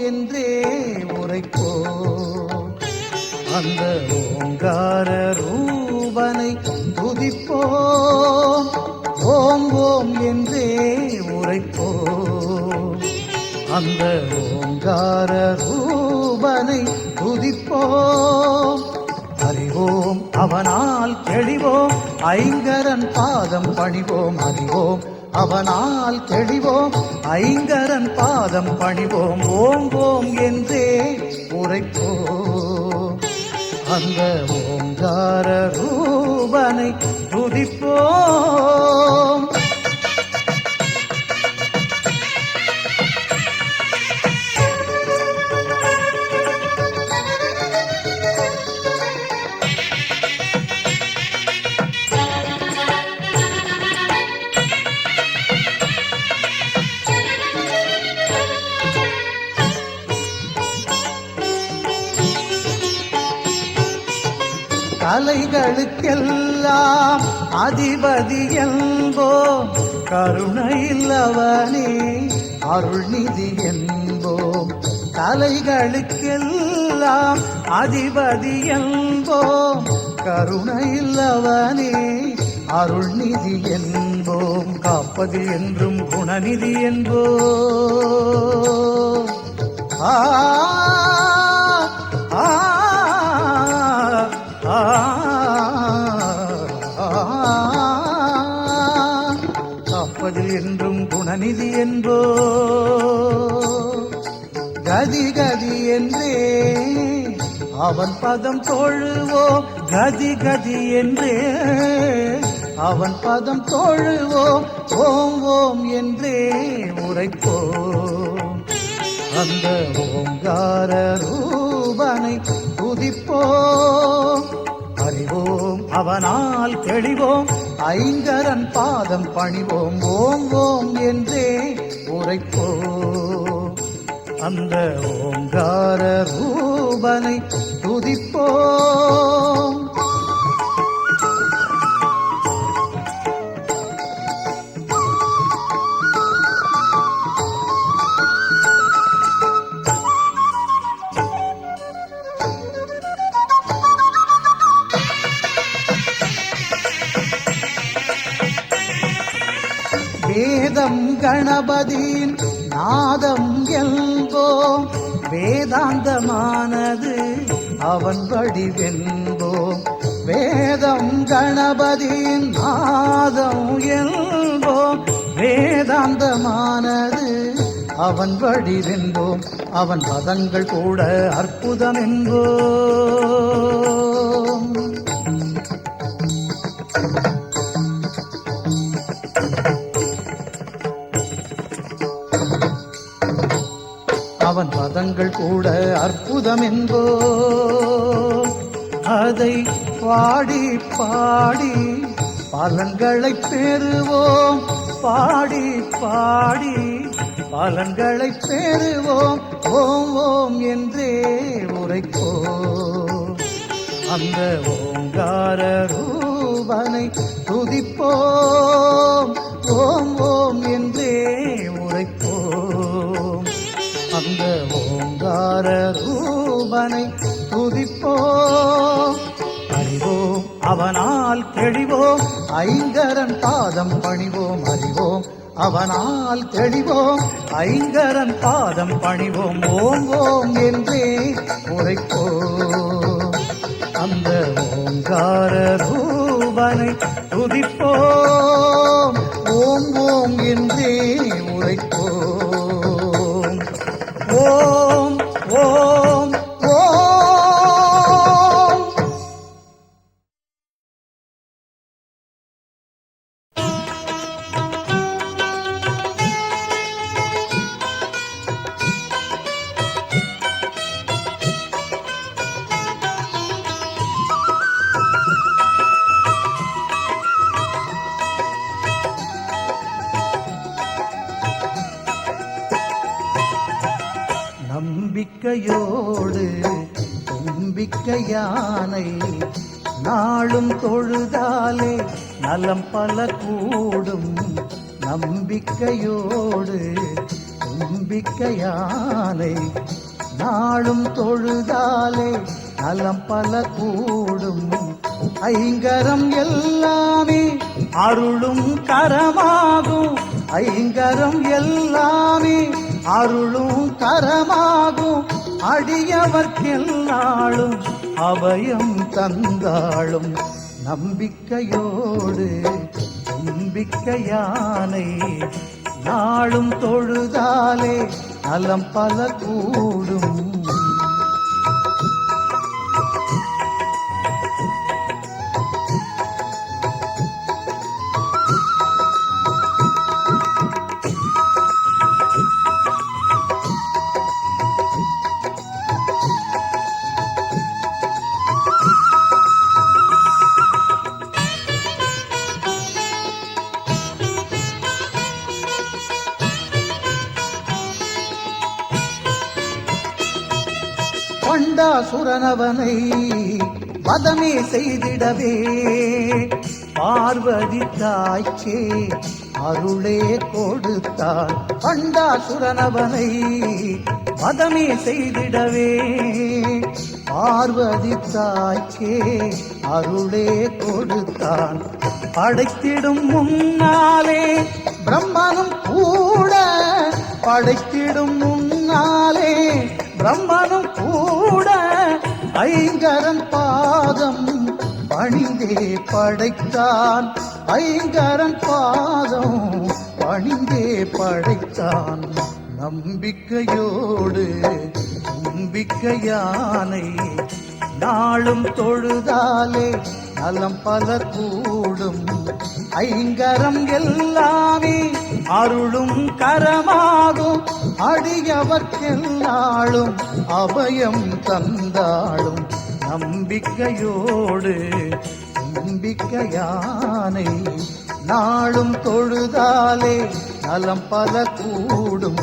என்றே உரைப்போம். அந்த ஓங்கார ரூபனை துதிப்போம். ஓம் ஓம் என்றே உரைப்போம். அந்த ஓங்கார ரூபனை துதிப்போம். அறிவோம் அவனால் தெளிவோம், ஐங்கரன் பாதம் பணிவோம். அறிவோம் அவனால் தெளிவோம், ஐங்கரன் பாதம் பணிவோம். ஓம் ஓம் என்றே உரைப்போம். அந்த ஓங்கார ரூபனை துதிப்போம். கலைகளுக்கெல்லாம் அதிபதி என்போம், கருணையில் அவனே அருள்நிதி என்போம். கலைகளுக்கெல்லாம் அதிபதி என்போம், கருணையில் அவனே அருள்நிதி என்போம். காப்பது என்றும் குணநிதி என்போம். காப்பதில் என்றும் குணநிதி என்போ. கதி கதி என்றே அவன் பதம் தொழுவோம். கதி கதி என்றே அவன் பதம் தொழுவோம். ஓம் ஓம் என்றே உரைப்போம். அந்த ஓங்கார ரூபனை துதிப்போம். அறிவோம் அவனால் தெளிவோம், ஐங்கரன் பாதம் பணிவோம். ஓம் ஓம் என்றே உரைப்போம். அந்த ஓங்கார ரூபனை துதிப்போம். வேதம் கணபதியின் நாதம் என்போம். வேதாந்தமானது அவன் வடிவென்போம். வேதம் கணபதியின் நாதம் என்போம். வேதாந்தமானது அவன் வடிவென்போம். அவன் பதங்கள் கூட அற்புதம் என்போம். அவன் பதங்கள் கூட அற்புதம் என்போம். அதை பாடி பாடி பலன்களை பெறுவோம். பாடி பாடி பலன்களை பெறுவோம். ஓம் ஓம் என்றே உரைப்போம். அந்த ஓங்கார ரூபனை துதிப்போம். ஓம் ஓம் என்றே உரைப்போம். அந்த ஓங்கார ரூபனை துதிப்போம். அறிவோம் அவனால் தெளிவோம், ஐங்கரன் பாதம் பணிவோம். அறிவோம் அவனால் தெளிவோம், ஐங்கரன் பாதம் பணிவோம். ஓம் ஓம் என்றே உரைப்போம். அந்த ஓங்கார ரூபனை துதிப்போம். ஓம் ஓம் என்றே உரைப்போம். ஓம் ஓம் ஓம். நம்பிக்கையோடு தும்பிக்கையானை நாளும் தொழுதாலே நலம் பல கூடும். நம்பிக்கையோடு நம்பிக்கையானை நாளும் தொழுதாலே நலம் பல கூடும். ஐங்கரம் எல்லாமே அருளும் கரமாகும். ஐங்கரம் எல்லாமே அருளும் கரமாகும். அடியவர்க்கெல்லாளும் அபயம் தந்தாளும். நம்பிக்கையோடு நம்பிக்கையானை நாளும் தொழுதாலே நலம் பல கூடும். பண்டாசுரனவனை வதமே செய்திடவே பார்வதி தாய்க்கே அருளே கொடுத்தாள். பண்டாசுரனவனை வதமே செய்திடவே பார்வதி தாய்க்கே அருளே கொடுத்தான். படைத்திடும் முன்னாலே பிரம்மனும் கூட, படைத்திடும் முன்னாலே பிரம்மனும் கூட ஐங்கரன் பாதம் பணிந்தே படைத்தான். ஐங்கரன் பாதம் பணிந்தே படைத்தான். நம்பிக்கையோடு நம்பிக்கையானை நாளும் தொழுதாலே நலம் பல கூடும். ஐங்கரம் எல்லாமே அருளும் கரமாகும். அடியவர்க்கெல்லாளும் அபயம் தந்தாளும். நம்பிக்கையோடு நம்பிக்கையானை நாளும் தொழுதாலே நலம் பல கூடும்.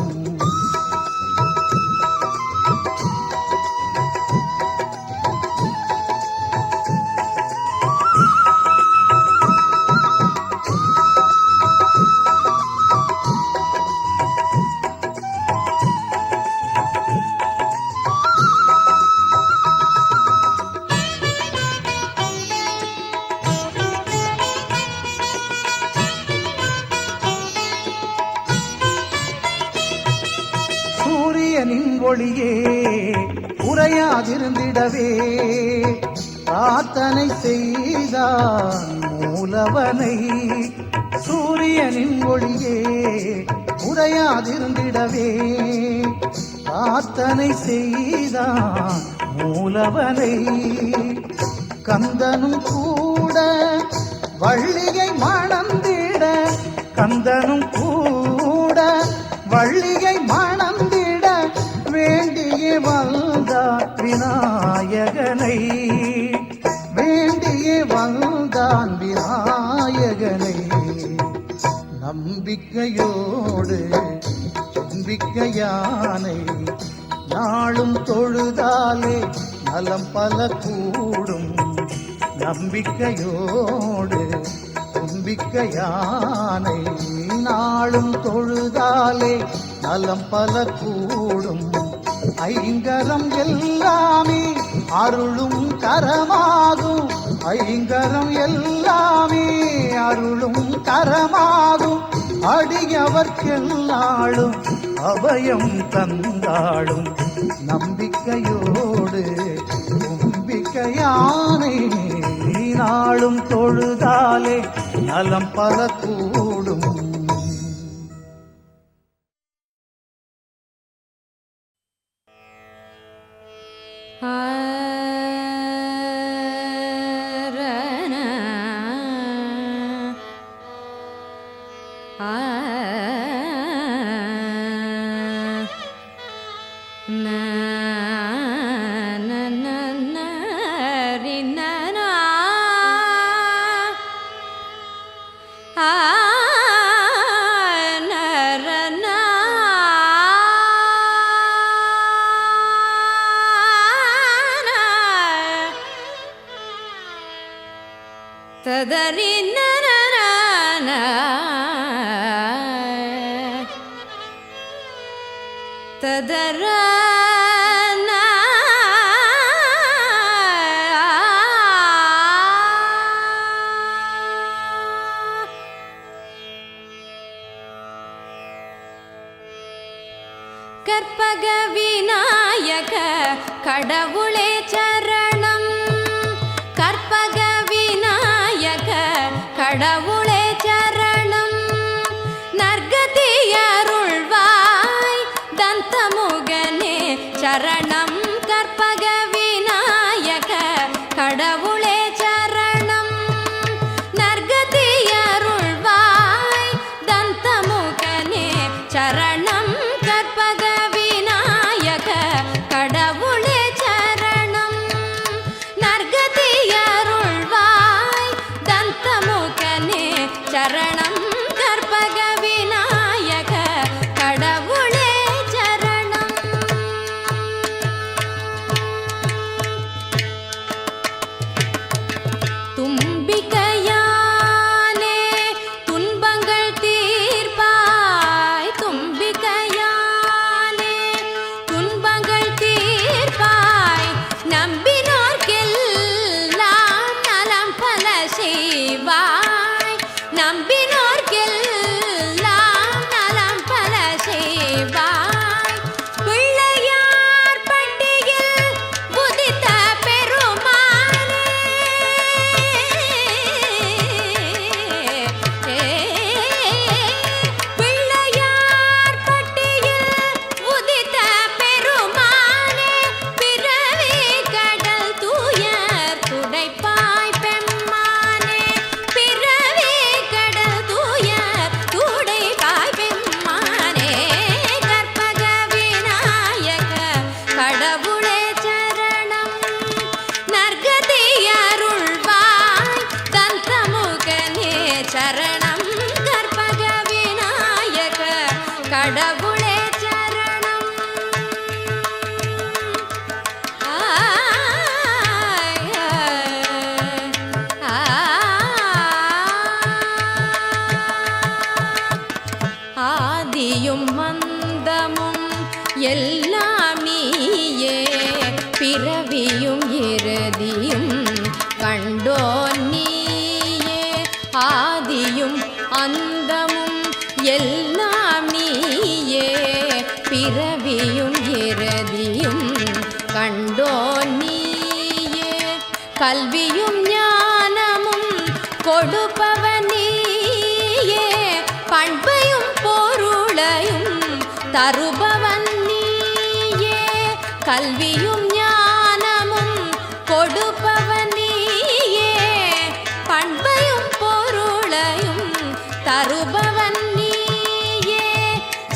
சூரியனின் ஒளியே உறையாதிருந்திடவே பிரார்த்தனை செய்தான் மூலவனை. சூரியனின் ஒளியே உறையாதிருந்திடவே பிரார்த்தனை செய்தான் மூலவனை. கந்தனும் கூட வள்ளியை மணந்திட, கந்தனும் கூட வள்ளியை மணந்திட வேண்டிய வந்தான் விநாயகனை. வேண்டிய வந்தான் விநாயகனை. நம்பிக்கையோடு நம்பிக்கையானை நாளும் தொழுதாலே நலம் பல கூடும். நம்பிக்கையோடு நம்பிக்கையானை நாளும் தொழுதாலே நலம் பல கூடும். ஐங்கரம் எல்லாமே அருளும் கரமாகும். ஐங்கரம் எல்லாமே அருளும் கரமாகும். அடியவர்க்கெல்லாளும் அபயம் தந்தாளும். நம்பிக்கையோடு நம்பிக்கையானை நாளும் தொழுதாலே நலம் பல கூடும். ததரி கற்பக விநாயக கடவுளே சரணம். கற்பக விநாயக கடவுளே சரணம். நற்கதியருள்வாய் தந்தமுகனே சரணம். கற்பக விநாயக கடவுளே சரணம். நற்கதியருள்வாய் தந்தமுகனே சரணம். கற்பக விநாயக கடவுளே சரணம். நற்கதியருள்வாய் தந்தமுகனே சரணம். கற்பக விநாயக கடவுளே சரணம். தும்பிக்கையானே துன்பங்கள் தீர்ப்பாய். தும்பிக்கையானே துன்பங்கள் தீர்ப்பாய். நம்பினோர்க்கெல்லாம் நலம் பல செய்வாய். நம்பினோர்க்கெல்லாம் நலம் பல செய்வாய். பிள்ளையார் பட்டியில் உதித்த பெருமானே. பிள்ளையார் பட்டியில் உதித்த பெருமானே. பிறவி கடல் தூயர் துடைப்பாய் பெம்மானே. பிறவி கடல் தூயர் துடைப்பாய் பெம்மானே. கற்பக விநாயக கடவுளே சரணம். நற்கதியருள்வாய் தந்தமுகனே சரணம். கற்பக விநாயக கடவுளே சரணம். ஆதியும் மந்தமும் எல்லாம் நீயே. பிறவியும் இறுதியும் கண்டோன் நீயே. ஆதியும் அந்தமும் எல்லாம் நீயே. பிறவியும் இறுதியும் கண்டோன் நீயே. கல்வியும் ஞானமும் கொடுப்பவன் நீயே. பண்பையும் பொருளையும் தருபவன் நீயே. கல்வியும் ஞானமும் கொடுப்பவன் நீயே. பண்பையும் பொருளையும் தருபவன் நீயே.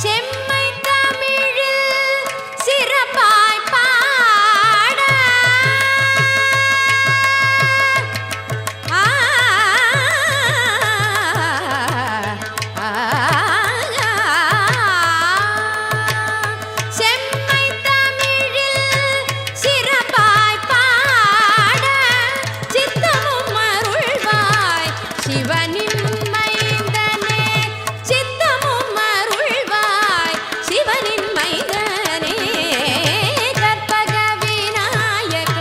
செம்மை தமிழில் சிறப்பாய் பாட செம்மை தமிழில் சிறப்பாய் பாட சித்தமும் அருள்வாய் சிவனின் மைந்தனே. சித்தமும் அருள்வாய் சிவனின் மைந்தனே. கற்பக விநாயக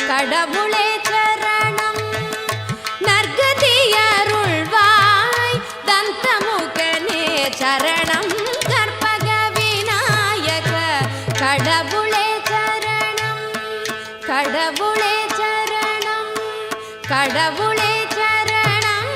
கடவுளே சரணம். நற்கதியருள்வாய் தந்தமுகனே சரணம். கற்பக விநாயக கடவுளே சரணம். கடவுளே சரணம். கடவுளே சரணம்.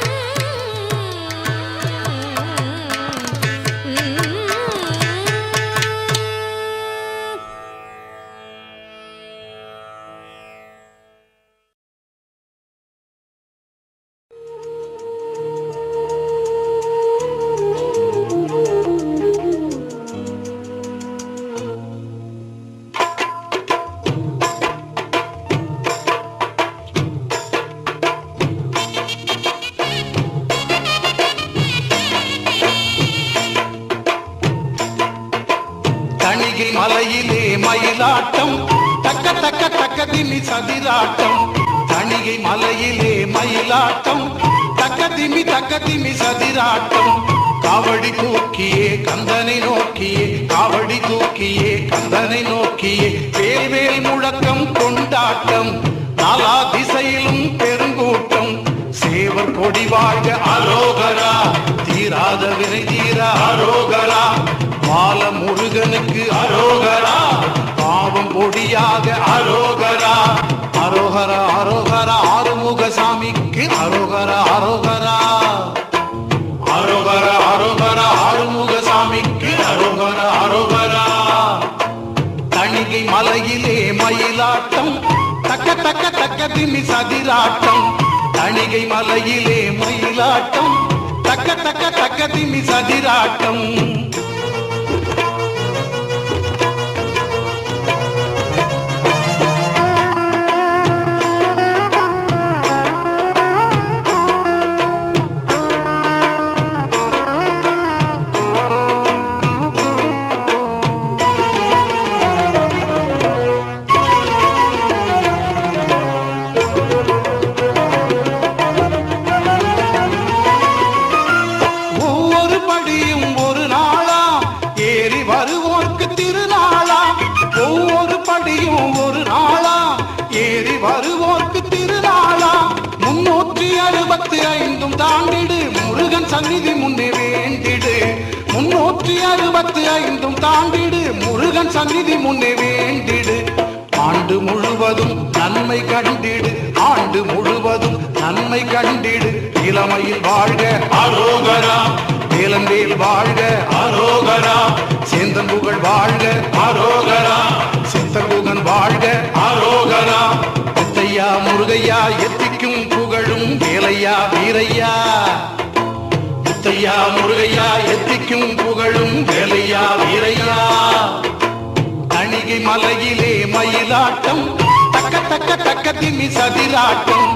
தணிகை மலையிலே மயிலாட்டம் தக்க தக்க தக்க திமி சதிராட்டம். தணிகை மலையிலே மயிலாட்டம் தக்க திமி சதிராட்டம். காவடி தூக்கியே கந்தனை நோக்கியே. காவடி தூக்கியே கந்தனை நோக்கியே. வேல் வேல் முழக்கம் கொண்டாட்டம். நாலா திசையிலும் பெருங்கூட்டம். சேவர் கொடி வாழ்க அரோகரா. தீராத வினை தீர அரோகரா. மால முருகனுக்கு அரோகரா. பொடியாக அரோகரா அரோகரா அரோகரா ஆறுமுகசாமிக்கு அரோகரா அரோகரா அரோகரா அரோகரா ஆறுமுகசாமிக்கு அரோகரா அரோகரா தணிகை மலையிலே மயிலாட்டம் தக்க தக்க தக்க திமி சதிராட்டம் தணிகை மலையிலே மயிலாட்டம் தக்க தக்க தக்க திமி சதிராட்டம் தாண்டிடு முருகன் சந்நிதி முன்னே வேண்டிடு 365 தாண்டிடு முருகன் சந்நிதி முன்னே வேண்டிடு ஆண்டு முழுவதும் நன்மை கண்டிடு ஆண்டு முழுவதும் நன்மை கண்டிடு இளமையில் வாழ்க அரோகரா வேலந்தேல் வாழ்க அரோகரா சேந்தன் புகழ் வாழ்க அரோகரா சித்தகுகன் வாழ்க அரோகரா முத்தையா முருகையா எத்திக்கும் புகழும் வேலையா வீரையா முத்தையா முருகையா எத்திக்கும் புகழும் வேலையா வீரையா தணிகை மலையிலே மயிலாட்டம் தக்க தக்க தக்க திமி சதிராட்டம்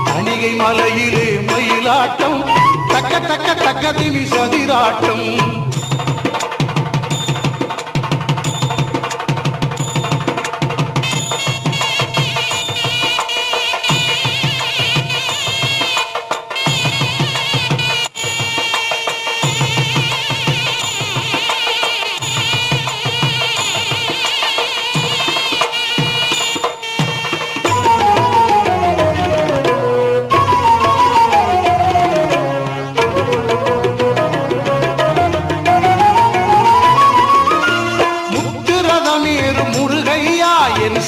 தணிகை மலையிலே மயிலாட்டம் தக்க தக்க தக்க திமி சதிராட்டம்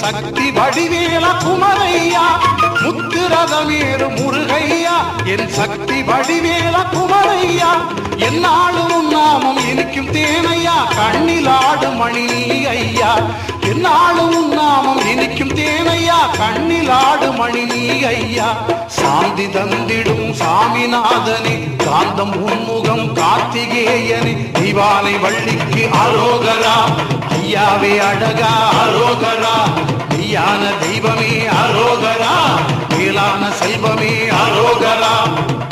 சக்தி வடிவேல குமரையா முத்துரதமேறு முருகையா என் சக்தி வடிவேல குமரையா என்னாலும் நாமம் இனிக்கும் தேனையா கண்ணில் ஆடும் மணி ஐயா என்னாலும் நாமம் இனிக்கும் தேனையா கண்ணில் ஆடும் மணி ஐயா சாந்தி தந்திடும் சாமிநாதனே காந்தம் உன்முகம் கார்த்திகேயனே திவானை வள்ளிக்கு அரோகரா ஐயாவே அழகா அரோகரா மெய்யான தெய்வமே அரோகரா மேலான செல்வமே அரோகரா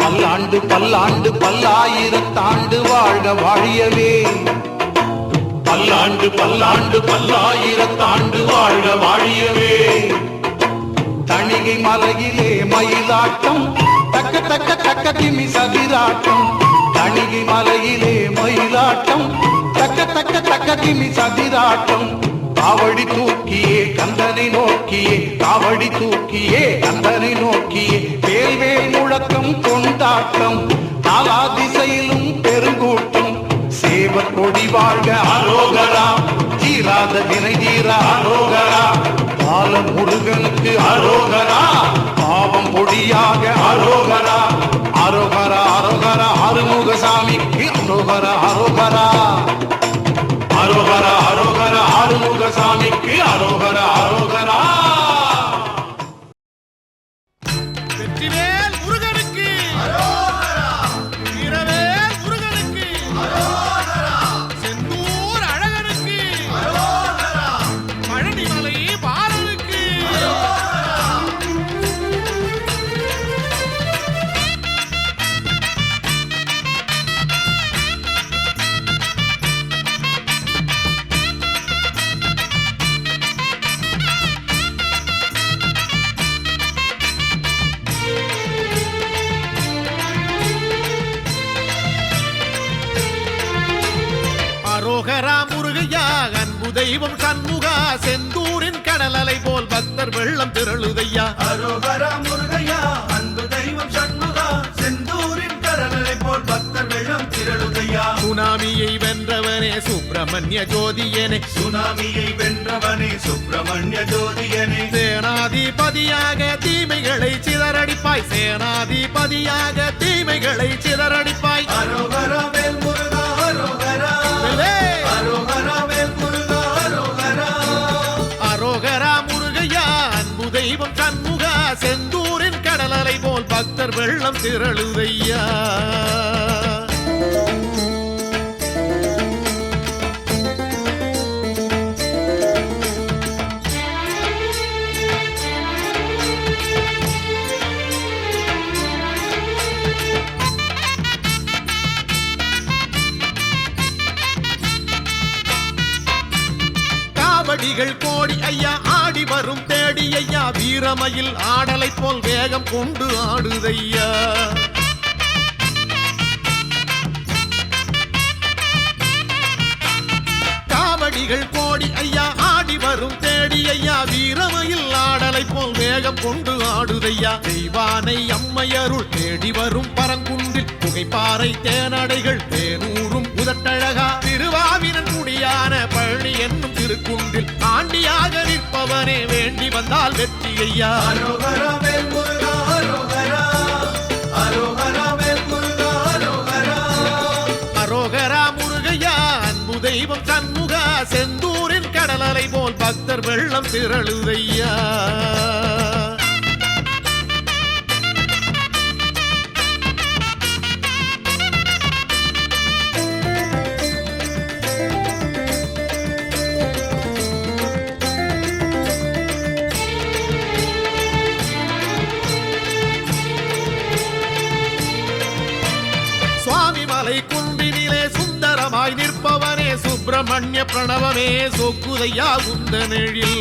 பல்லாண்டு பல்லாண்டு பல்லாயிரத்தாண்டு வாழ்க வாழியவே பல்லாண்டு பல்லாண்டு பல்லாயிரத்தாண்டு வாழ்க வாழியவே தணிகை மலையிலே மயிலாட்டம் தக்க தக்க தக்க திமி சதிராட்டம் தணிகை மலையிலே மயிலாட்டம் தக்க தக்க தக்க திமி சதிராட்டம் காவடி தூக்கியே கந்தனை நோக்கியே காவடி தூக்கியே கந்தனை நோக்கியே வேல்வேல் முழக்கம் கொண்டாட்டம் நாலா திசையிலும் பெருங்கூட்டம் சேவர் கொடி வாழ்க அரோகரா தீராத வினை தீர அரோகரா பால முருகனுக்கு அரோகரா பாவம் பொடியாக அரோகரா அரோகரா அரோகரா ஆறுமுகசாமிக்கு அரோகரா அரோகரா அரோகரா அரோகரா ஆறுமுகசாமிக்கு அரோகரா அரோகரா வெற்றிவேல் முருகனுக்கு அரோகரா வீரவேல் முருகனுக்கு அரோகரா செந்தூர் அழகனுக்கு அரோகரா பழனிமலை பாலனுக்கு அரோகரா அரோகரா முருகையா அன்பு தெய்வம் சண்முகா செந்தூரின் கடல் அலை போல் பக்தர் வெள்ளம் திரளுதையா அரோகரா முருகையா அன்பு தெய்வம் சண்முகா செந்தூரின் கடல் அலை போல் பக்தர் வெள்ளம் திரளுதையா சுனாமியை வென்றவனே சுப்ர சுப்பிரமணிய ஜோதியனே சுனாமியை வென்றவனே சுப்பிரமணிய ஜோதியனே சேனாதிபதியாக தீமைகளை சிதறடிப்பாய் சேனாதிபதியாக தீமைகளை சிதறடிப்பாய் அரோகரா வேல் முருகா அரோகரா அரோகரா வேல் முருகா அரோகரா அரோகரா முருகையா அன்பு தெய்வம் சண்முகா செந்தூரின் கடலலை போல் பக்தர் வெள்ளம் திரளுதையா காவடிகள் கோடி ஐயா ஆடி வரும் தேடி ஐயா வீரமயில் ஆடலை போல் வேகம் கொண்டு ஆடுதையா காவடிகள் கோடி ஐயா ஆடி வரும் தேடி ஐயா வீரமயில் ஆடலை போல் வேகம் கொண்டு ஆடுதையா தெய்வானை அம்மையருள் தேடி வரும் பரங்குன்றில் புகைப்பாறை தேனடைகள் தேனூரும் உதட்டழகா திருவாவினன் குடியான பழனி என்னும் திருக்குன்றில் ஆண்டியாக நிற்பவனே வேண்டி வந்தால் வெற்றி ஐயா அரோகரா வேல் முருகா அரோகரா அரோகரா வேல் முருகா அரோகரா அரோகரா முருகையா அன்பு தெய்வம் சண்முகா செந்தூரின் கடலலை போல் பக்தர் வெள்ளம் திரளுதையா சுவாமிமலை குன்றினிலே சுந்தரமாய் நிற்பவனே சுப்பிரமணிய பிரணவமே சொக்குதையா குந்தனெழில்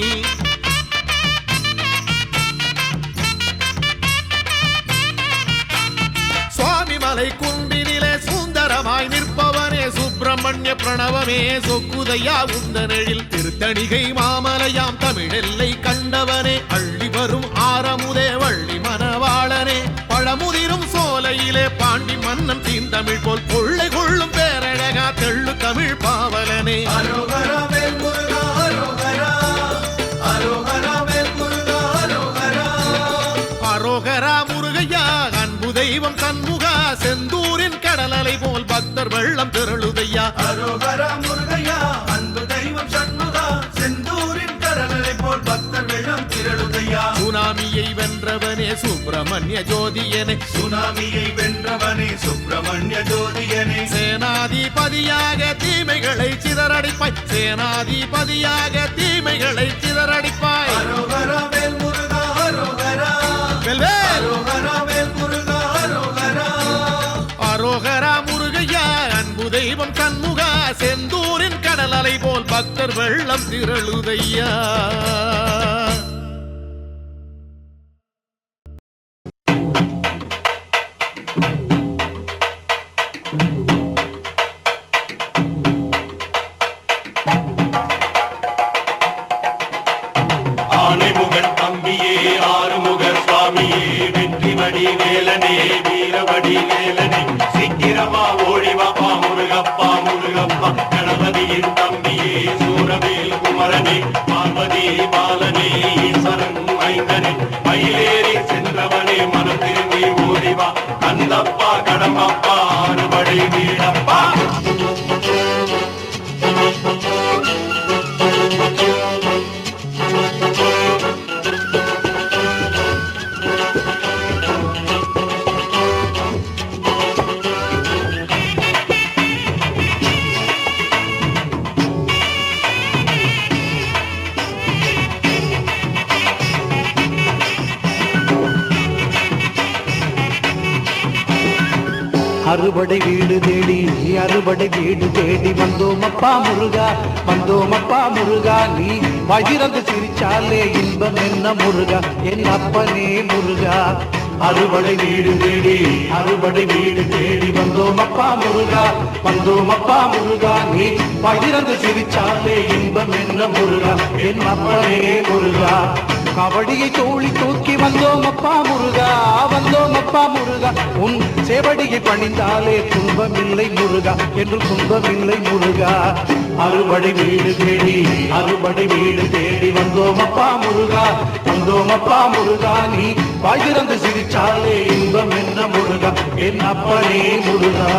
சுவாமிமலை குன்றினிலே சுந்தரமாய் நிற்பவனே சுப்பிரமணிய பிரணவமே சொக்குதையா குந்தனெழில் திருத்தணிகை மாமலையாம் தமிழெல்லை கண்டவனே அள்ளி வரும் ஆரமுதே வள்ளி மணவாளனே பழமுதிரும் சோலையிலே பாண்டி மன்னன் தீந்தமிழ் போல் கொள்ளை கொள்ளும் பேரழகா தெள்ளு தமிழ் பாவலனே அரோகரா வேல் முருகா அரோகரா அரோகரா வேல் முருகா அரோகரா அரோகரா முருகையா அன்பு தெய்வம் சண்முகா செந்தூரின் கடலலை போல் பக்தர் வெள்ளம் திரளுதையா அரோகரா முருகையா அன்பு தெய்வம் சண்முகா செந்தூரின் கடலலை போல் பக்தர் வெள்ளம் திரளுதையா சுனாமியை வென்றவனே சுப்பிரமணிய ஜோதியனே சுனாமியை வென்றவனே சுப்பிரமணிய ஜோதியனே சேனாதிபதியாக தீமைகளை சிதறடிப்பாய் சேனாதிபதியாக தீமைகளை சிதறடிப்பாய் அரோகரா வேல் முருகா அரோகரா அரோகரா வேல் முருகா அரோகரா அரோகரா முருகையா அன்பு தெய்வம் சண்முகா செந்தூரின் கடலலை போல் பக்தர் வெள்ளம் திரளுதையா ஆனைமுகன் தம்பியே ஆறுமுக சுவாமியே வெற்றிவடி வேலனே வீரவடி வேலனே சீக்கிரமா ஓடிவாப்பா முருகப்பா முருகப்பா கணபதியின் தம்பியே சூரவேல் குமரனே பார்வதி பாலனே ஈஸ்வரன் மைந்தனே மயிலேறி சென்றவனே மனம் திரும்பி ஓடிவா கந்தப்பா கடம்பப்பா அறுபடை வீடப்பா அறுபடை வீடு தேடி அறுபடை வீடு தேடி வந்தோம் அப்பா முருகா வந்தோம் அப்பா முருகா நீ வஜிரந்து சிரிச்சாலே இன்பம் என்ன முருகா என் அப்பனே முருகா அறுபடை வீடு தேடி அறுபடை வீடு தேடி வந்தோம் அப்பா முருகா வந்தோம் அப்பா முருகா நீ வஜிரந்து சிரிச்சாலே இன்பம் என்ன முருகா என் அப்பனே முருகா கபடியை தோழி தூக்கி வந்தோம் அப்பா முருகா, வந்தோம் அப்பா முருகா. உன் சேவடியை பணிந்தாலே துன்பமில்லை முருகா, என்று துன்பமில்லை முருகா. அறுபடை வீடு தேடி, அறுபடை வீடு தேடி வந்தோம் அப்பா முருகா, வந்தோம் அப்பா முருகா. நீ வாய் திறந்து சிரிச்சாலே இன்பம் என்ன முருகா, என் அப்பனே முருகா.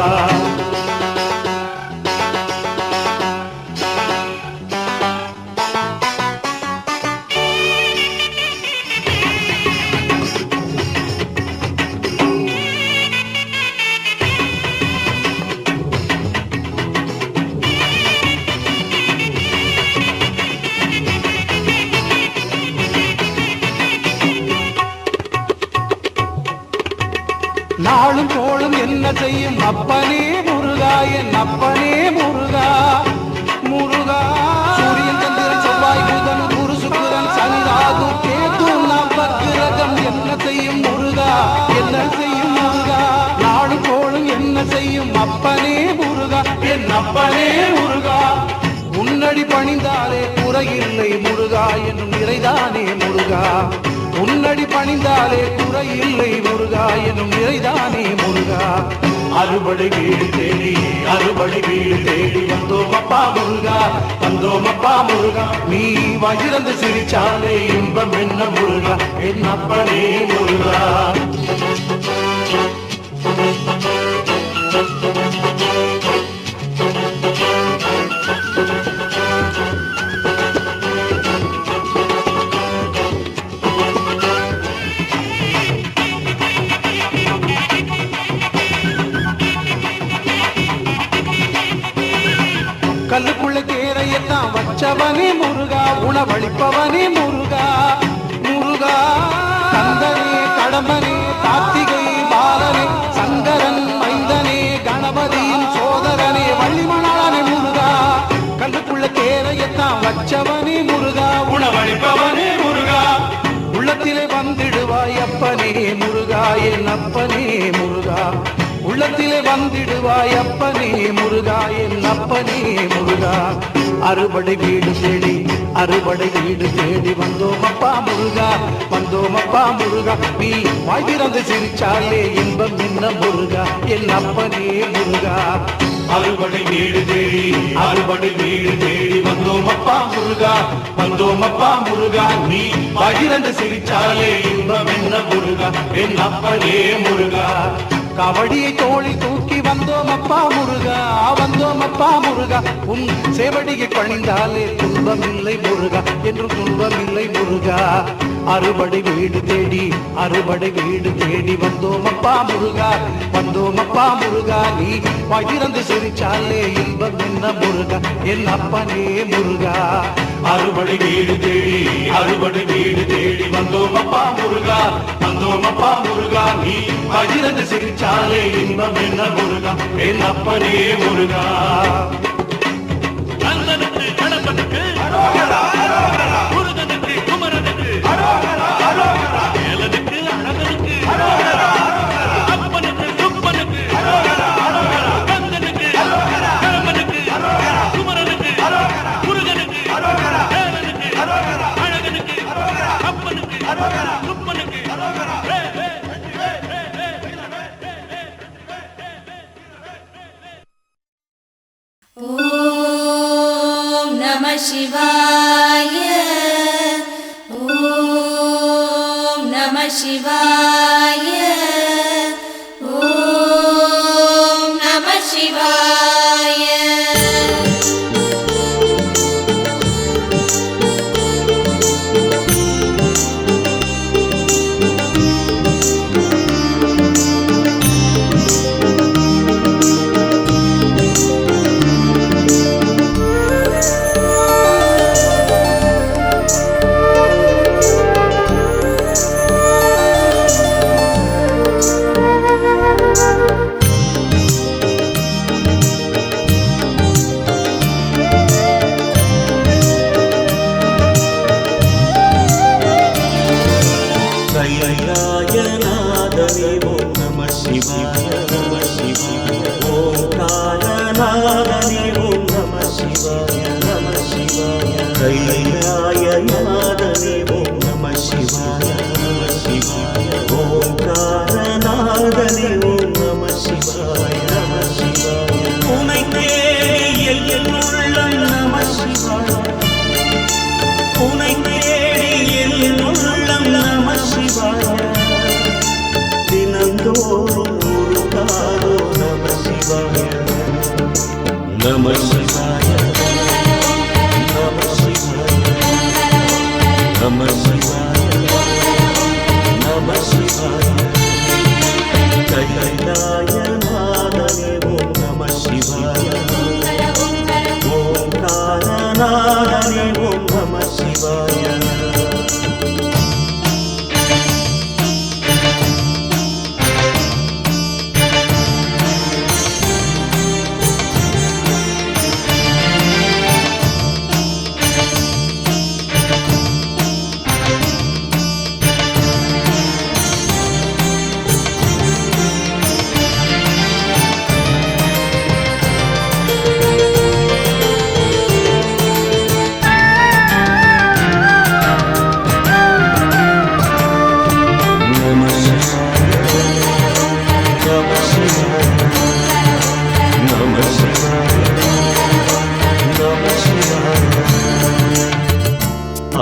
நாளும் கோளும் என்ன செய்யும் அப்பனே முருகா, என் அப்பனே முருகா. முருகா சூரியன் சந்திரன் செவ்வாய் புதன் குரு சுக்கிரன் சனி ராகு கேது நவக்கிரகம் என்ன செய்யும் முருகா, என்ன செய்யும் முருகா. நாளும் கோளும் என்ன செய்யும் அப்பனே முருகா, என் அப்பனே முருகா. உன்னடி பணிந்தாலே குறையில்லை முருகா, என்னும் நிறைதானே முருகா. உன்னடி பணிந்தாலே குறையில்லை முருகா, எனும் நிறைதானே முருகா. அறுபடை வீடு தேடி, அறுபடை வீடு தேடி வந்தோம் அப்பா முருகா, வந்தோம் அப்பா முருகா. நீ வயிறந்து சிரிச்சாலே இன்பம் என்ன முருகா, என் அப்பனே முருகா. கல்லுக்குள்ள தேரையத்தான் வச்சவனே முருகா, உணவளிப்பவனே முருகா. முருகா கந்தனே கடம்பனே கார்த்திகை பாலனே சங்கரன் மைந்தனே கணபதியின் சோதரனே வள்ளிமணாளனே முருகா. கல்லுக்குள்ள தேரையத்தான் வச்சவனே முருகா, உணவளிப்பவனே முருகா. உள்ளத்திலே வந்திடுவாய் அப்பனே முருகா, என் அப்பனே முருகா. உள்ளத்திலே வந்திடுவாய் அப்பனே முருகா, என் அப்பனே முருகா. அறுபடை வீடு தேடி, அறுபடை வீடு தேடி வந்தோம் அப்பா முருகா, வந்தோம் அப்பா முருகா. நீ வாய் திறந்து சிரிச்சாலே இன்பம் என்ன முருகா, என் அப்பனே முருகா. அறுபடை வீடு தேடி, அறுபடை வீடு தேடி வந்தோம் அப்பா முருகா, வந்தோம் அப்பா முருகா. நீ வாய் திறந்து சிரிச்சாலே இன்பம் என்ன முருகா, என் அப்பனே முருகா. கபடியை தோழி தூக்கி வந்தோம் அப்பா முருகா, வந்தோம் அப்பா முருகா. உன் சேவடியை பணிந்தாலே துன்பமில்லை முருகா, என்று துன்பமில்லை முருகா. அறுபடை வீடு தேடி, அறுபடை வீடு தேடி வந்தோம் அப்பா முருகா, வந்தோம் அப்பா முருகா. நீ பகிர்ந்து சிரிச்சாலே இன்பம் என்ன முருகா, என் அப்பனே முருகா. அறுபடை வீடு தேடி, அறுபடை வீடு தேடி வந்தோம் அப்பா முருகா, வந்தோம் அப்பா முருகா. நீ பகிர்ந்து சிரிச்சாலே இன்பம் என்ன முருகா, என் அப்பனே முருகா. கந்தனுக்கு கடம்பனுக்கு முருகனுக்கு குமரனுக்கு வேலனுக்கு அழகனுக்கு அப்பனுக்கு சுப்பனுக்கு கந்தனுக்கு கடம்பனுக்கு குமரனுக்கு முருகனுக்கு வேலனுக்கு அழகனுக்கு அப்பனுக்கு சுப்பனுக்கு ஓம் நம சிவாய, ஓம் நம சிவாய, ஓம் நம சிவாய. நம சிவாய நம சிவாய நம சிவாய நம சிவாய கைலாய நாதனே ஓம் நம சிவாய ஓங்காரநாதனே ஓம் நம சிவாய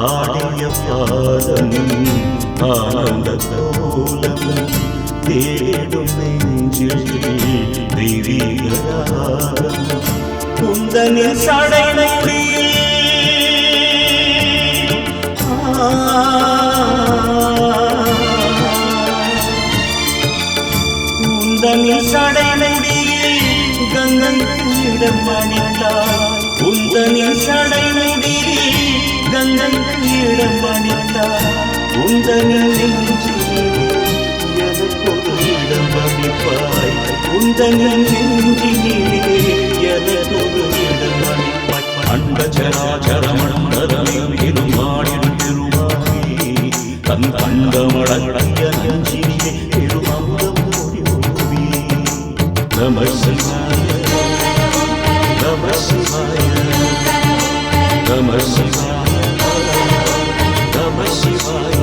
ஆடிய பாதம் ஆனந்த கோலம் தேடும் நெஞ்சில் தெய்வீகராகம் குந்தனின் சடைமுடி குந்தனின் சடைமுடி கங்கையிடம் அணிந்தார் குந்தனின் சடைமுடி கங்கையிடம் அணிந்தார் குந்தனின் நெஞ்சிலே எனக்கொரு இடம் அளிப்பாய் குந்தனின் நெஞ்சிலே எனக்கொரு இடம் அளிப்பாய் அண்ட சராச்சர மண்டலம் இருமாடிடும் திருமாவே தன் கண்டமடங்கிய நெஞ்சிலே திருமமுதம் ஓடி ஓடி நம சிவாய நம சிவாய நம சிவாய நம சிவாய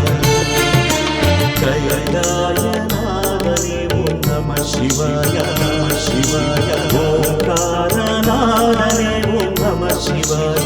கைலாய நாதனே ஓம் நம சிவாய நம சிவாய ஓங்காரநாதனே ஓம் நம சிவாய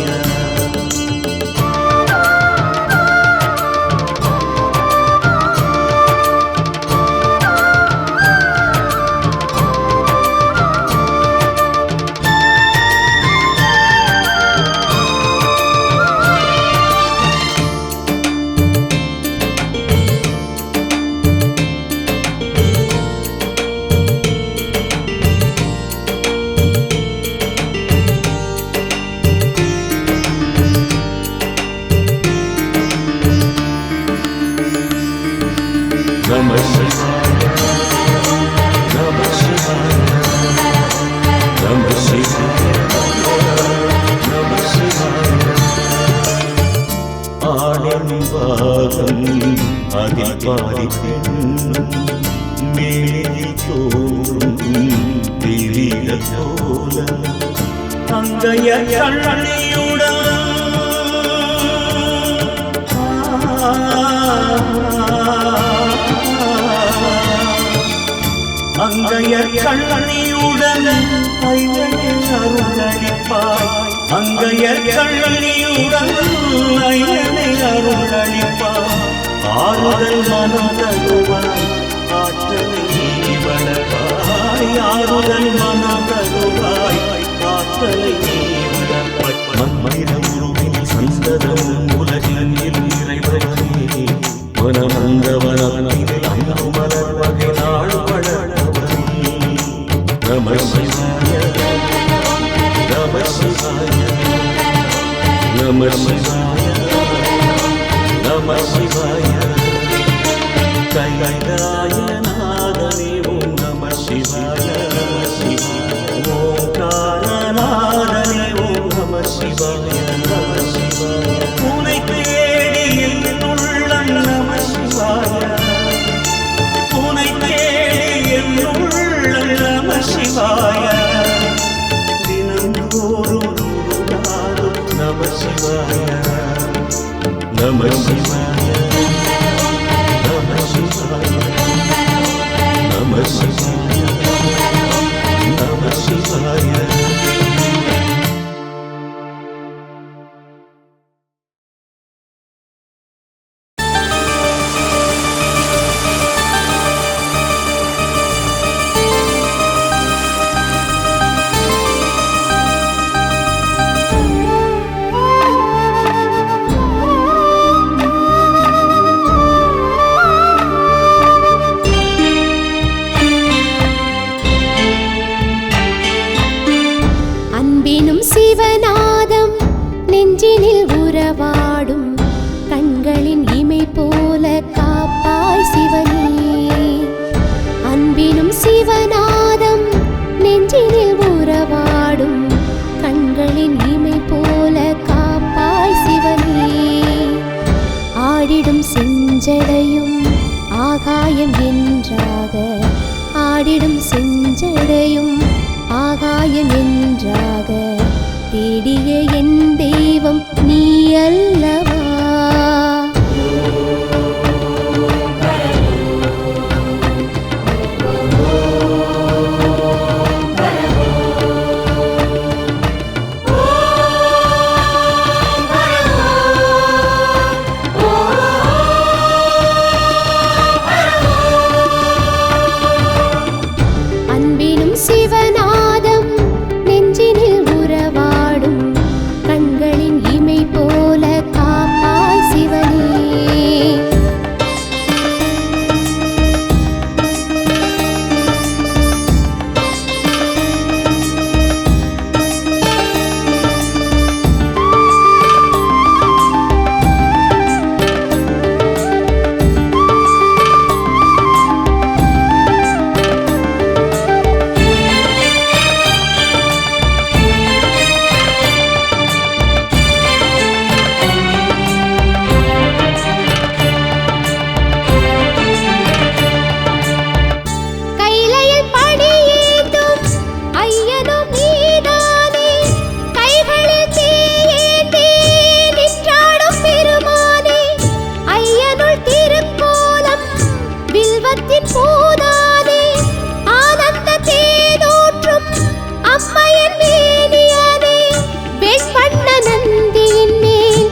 நம சிவாய நம சிவாய நம சிவாய நம சிவாய ஆடம்பாகம் அதில் பாதி பெண்ணும் மேலே தோறும் தெய்வீக கோலம் அங்கைய கண்ணியுடன் அங்கைய கண்ணியுடன் ஐயனே அருளளிப்பாய் அங்கைய கண்ணியுடன் ஐயனே அருளளிப்பாய் ஆறுதல் மனம் தருவாய் ஆற்றலை நீ வளர்ப்பாய் ஆறுதல் மனம் தருவாய் ஆற்றலை நீ வளர்ப்பாய் மண்மனித உருவில் சந்ததம் உலகின் இறைவனே மனமந்தவனில் அங்கு மலர் வகை நாள் வளர்ந்தவனே நம சிவாய நம சிவாய நம சிவாய நம சிவாய கைலாய நாதனே ஓம் நம சிவாய நம சிவாய ஓங்காரநாதனே ஓம் நம சிவாய நம சிவாய உனை தேடி என் உள்ளம் நம சிவாய உனை தேடி என் உள்ளம் நம சிவாய தினந்தோறும் நம சிவாய நம சிவாய நம சிவாய நம சிவாய நம சிவாய சிவநாதம் நெஞ்சினில் உறவாடும் கண்களின் இமை போல காப்பாய் சிவனே. அன்பினும் சிவநாதம் நெஞ்சினில் உறவாடும் கண்களின் இமை போல காப்பாய் சிவனே. ஆடிடும் செஞ்சடையும் ஆகாயம் என்றாக, ஆடிடும் செஞ்சடையும் ஆகாயம் என்றாக, தேடிய என் தெய்வம் நீ அல்லவா. அன்பினும் சிவநாதம் நெஞ்சினில் உறவாடும் கண்களின் இமை போல காப்பாய் சிவனே. கைலையில் படியேந்தும் ஐயனும் நீதானே, கைகளில் தீயேந்தி நின்றாடும் பெருமானே. ஐயனுள் திருக்கோலம் வில்வத்தின் பூதானே, ஆனந்த தேனூற்றும் அம்மையின் மேனியானே. வெண்பண்ண நந்தியின் மேல்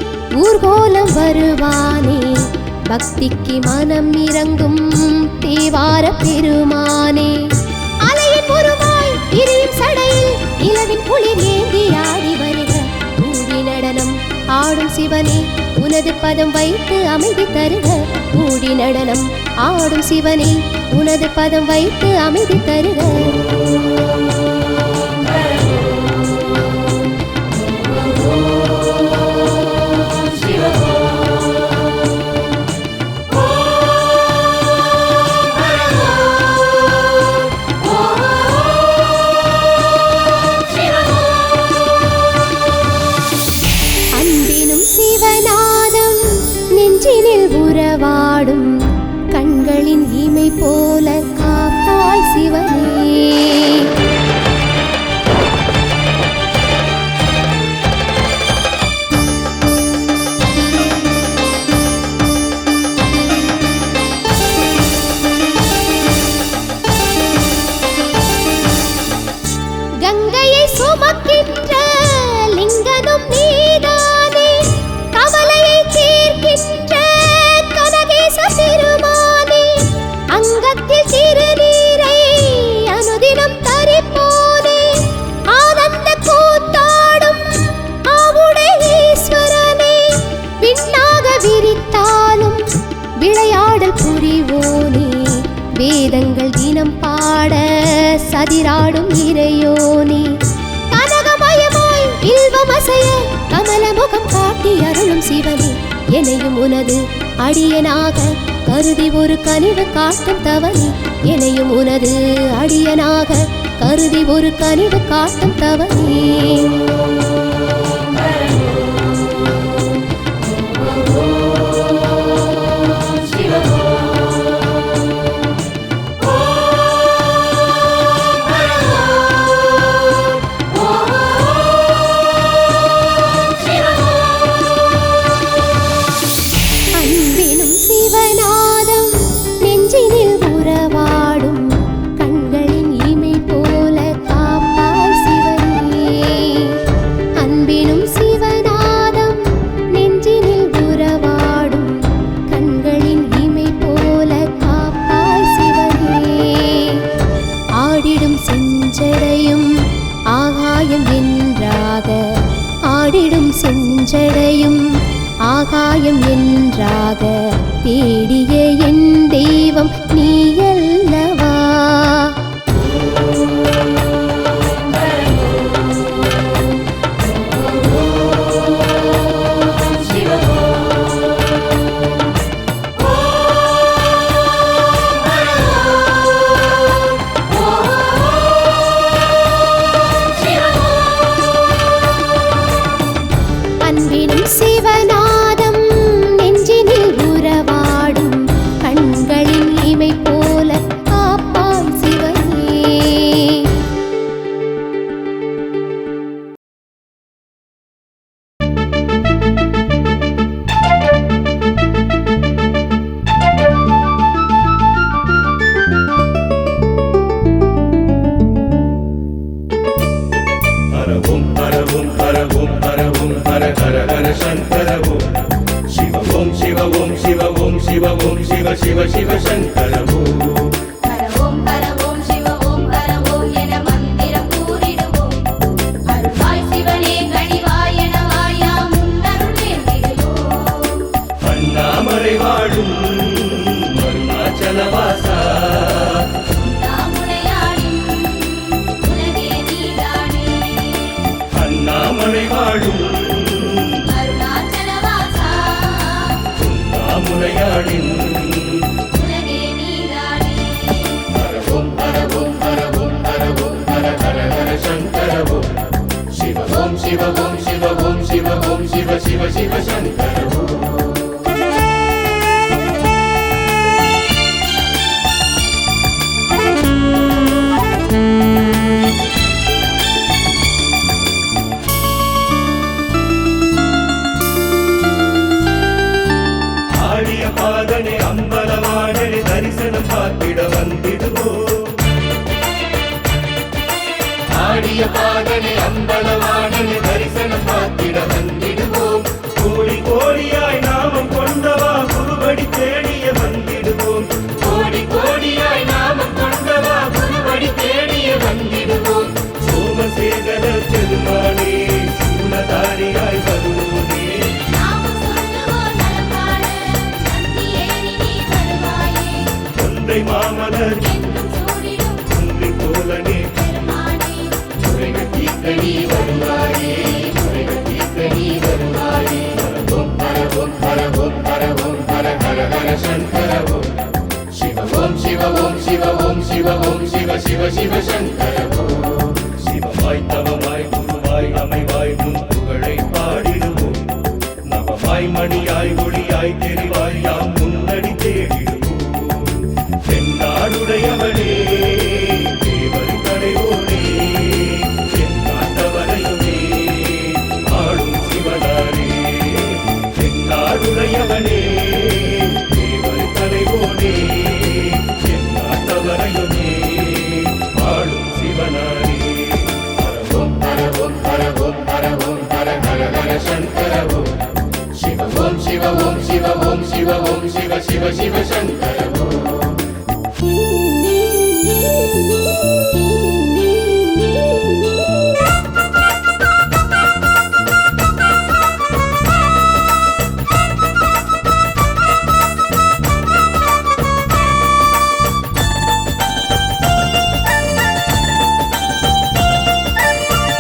ஊர்கோலம் வருவானே, பக்திக்கு மனம் இறங்கும் தேவார பெருமானே. அலையின் உருவாய் இரியும் சடையில் இளவின் குளிர் ஏந்தி ஆடி வருக. கூடி நடனம் ஆடும் சிவனே உனது பதம் வைத்து அமைதி தருக. கூடி நடனம் ஆடும் சிவனே உனது பதம் வைத்து அமைதி தருக. அன்பினும் சிவநாதம் நெஞ்சினில் உறவாடும் கண்களின் இமை போல காப்பாய் சிவனே. கங்கையை சுமக்கின்ற லிங்கனும் நீதானே, கவலையை தீர்க்கின்ற கனகேச பெருமானே. அங்கத்தில் திருநீரை அனுதினம் தரிப்போனே, ஆனந்த கூத்தாடும் ஆவுடை ஈஸ்வரனே. விண்ணாக விரித்தாலும் விளையாடல் புரிவோனே, வேதங்கள் தினம் பாட சதிராடும் இறையோனே. கனகமயமாய் இல்வமசைய கமலமுகம் காட்டி அருளும் சிவனே, எனையும் உனது அடியனாக கருதி ஒரு கனிவு காட்டும் தவனே. எனையும் உனது அடியனாக கருதி ஒரு கனிவு காட்டும் தவனே. அன்பினும் சிவநாதம் நெஞ்சினில் உறவாடும் கண்களின் இமை போல காப்பாய் சிவனே. அன்பினும் சிவநாதம் நெஞ்சினில் உறவாடும் கண்களின் இமை போல காப்பாய் சிவனே. ஆடிடும் செஞ்சடையும் ஆகாயம் என்றாக, ஆடிடும் செஞ்சடையும் ஆகாயம் என்றாக, தேடிய என் தெய்வம் நீ அல்லவா. शङ्कर शिव ॐ शिव ॐ शिव ॐ शिव ॐ शिव शिव शिव शङ्कर ஹர ஓம் ஹர ஓம் சிவ ஓம் ஹர ஓம் என மந்திரம் கூறிடுவோம் அருள்வாய் சிவனே கனிவாய் என வாயாம் உன்னருள் வேண்டிடுவோம் அண்ணாமலை வாழும் அருணாச்சலவாசா நாமுனையாடும் உலகே நீதானே அண்ணாமலை வாழும் அருணாச்சலவாசா நாமுனையாடின் உலகே நீதானே हर ओम हर ओम हर ओम हर ओम हर हर हर शंकर शिव ओम शिव ओम शिव ओम शिव ओम शिव शिव शिव शंकर ஆடிய பாதனை அம்பலவாடனை தரிசனம் பார்த்திட வந்திடுவோம் ஆடிய பாதனை அம்பலவாடனை தரிசனம் பார்த்திட வந்திடுவோம் கோடி கோடியாய் நாமம் கொண்டவா குருவடி தேடிய வந்திடுவோம் கோடி கோடியாய் நாமம் கொண்டவா குருவடி தேடிய வந்திடுவோம் சோமசேகர பெருமானே சூலதாரியாய் வருவோனே நாமம் சொல்லுவோர் நலம் காண நந்தி ஏறி நீ வருவாயே ஒன்றை மாமலர் என்றும் சூடிடும் குன்றி தோலனே பெருமானே குறைகள் தீர்க்க நீ வருவாயே குறைகள் தீர்க்க நீ வருவாயே ஹரவோம் ஹரவோம் ஹரவோம் ஹரவோம் ஹர ஹர ஹர சங்கர சிவ ஓம் சிவ ஓம் சிவ ஓம் சிவ ஓம் சிவ சிவ சிவ சங்கர சிவமாய் தவமாய் குருவாய் அமைவாய் முன் புகழை பாடிடுவோம் நவமாய் மணியாய் ஒளியாய் தெரிவாய் யாம் முன்னடி தேடிடுவோம் தென்னாடுடையவனே தேவர் தலைவோனே என் நாட்டவரையுமே ஆளும் சிவனாரே தென்னாடுடையவனே தேவர் தலைவோனே என் நாட்டவரையுமே ஆளும் சிவனாரே ஹரவோம் ஹரவோம் ஹரவோம் ஹரவோம் ஹர ஹர ஹர சங்கர शिव ओम शिव ओम शिव ओम शिव ओम शिव शिव शिव शंकर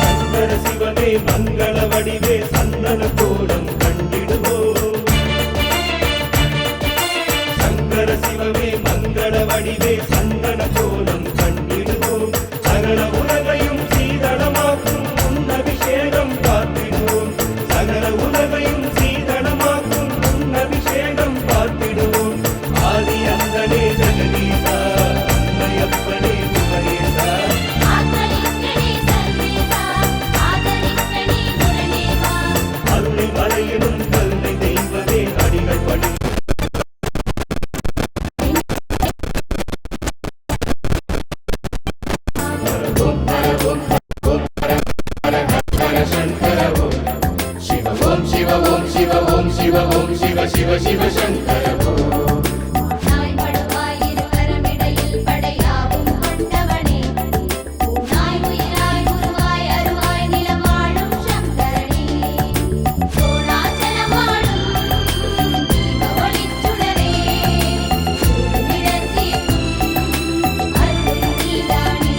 சங்கர சிவமே மங்கள வடிவே சந்தன கோலம் கண்டிடுவோம் சங்கர சிவமே மங்கள வடிவே சந்தன கோலம் கண்டிடுவோம் சகல உலகையும் சீதளமாக்கும் உன்னபிஷேகம் பார்த்திடுவோம் சகல உலகையும் சீதளமாக்கும் உன்னபிஷேகம் பார்த்திடுவோம் ஆதி அந்தனே ஜெகதீசா அன்னையப்பனே முகேசா ஆதரிக்கணே சர்வேசா ஆதரிக்கணே முரணேவா அருளை மலையிடும் கல்லை தெய்வமே அடிகள் படி ஹரவோம் ஹரவோம் ஹரவோம் ஹர ஹர ஹர சங்கர शिव ओम शिव ओम शिव ओम शिव ओम शिव शिव शिव शंकर நாய் படுவாய் இருவரமிடையில் படையாவும் கொண்டவனே பூனாய் உயிராய் உருவாய் அருவாய் நிலமாடும் சங்கரனே சோழாச்சலமாடும் தீப ஒளிச்சுடரே சூடுமிடத்தீர்க்கும் அருளும் நீதானே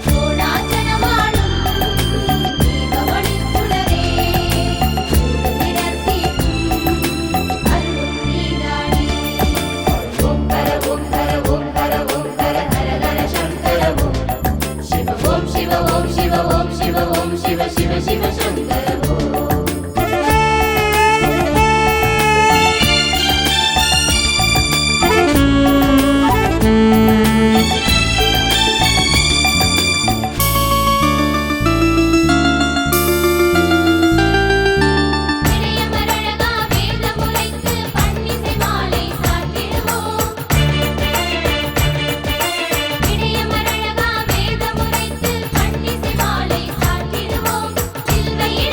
சோழாச்சலமாடும் தீப ஒளிச்சுடரே சூடுமிடத்தீர்க்கும் அருளும் நீதானே ஹரவோம் ஹரவோம் ஹரவோம் ஹரவோம் ஹர ஹர ஹர சங்கர शिव ओम शिव ओम शिव ओम शिव ओम शिव शिव शिव शंकर இடையமரழகா வேதம் உரைத்து பன்னிசை மாலை சாற்றிடுவோம் இடையமரழகா வேதம் உரைத்து பன்னிசை மாலை சாற்றிடுவோம் சில்வையில்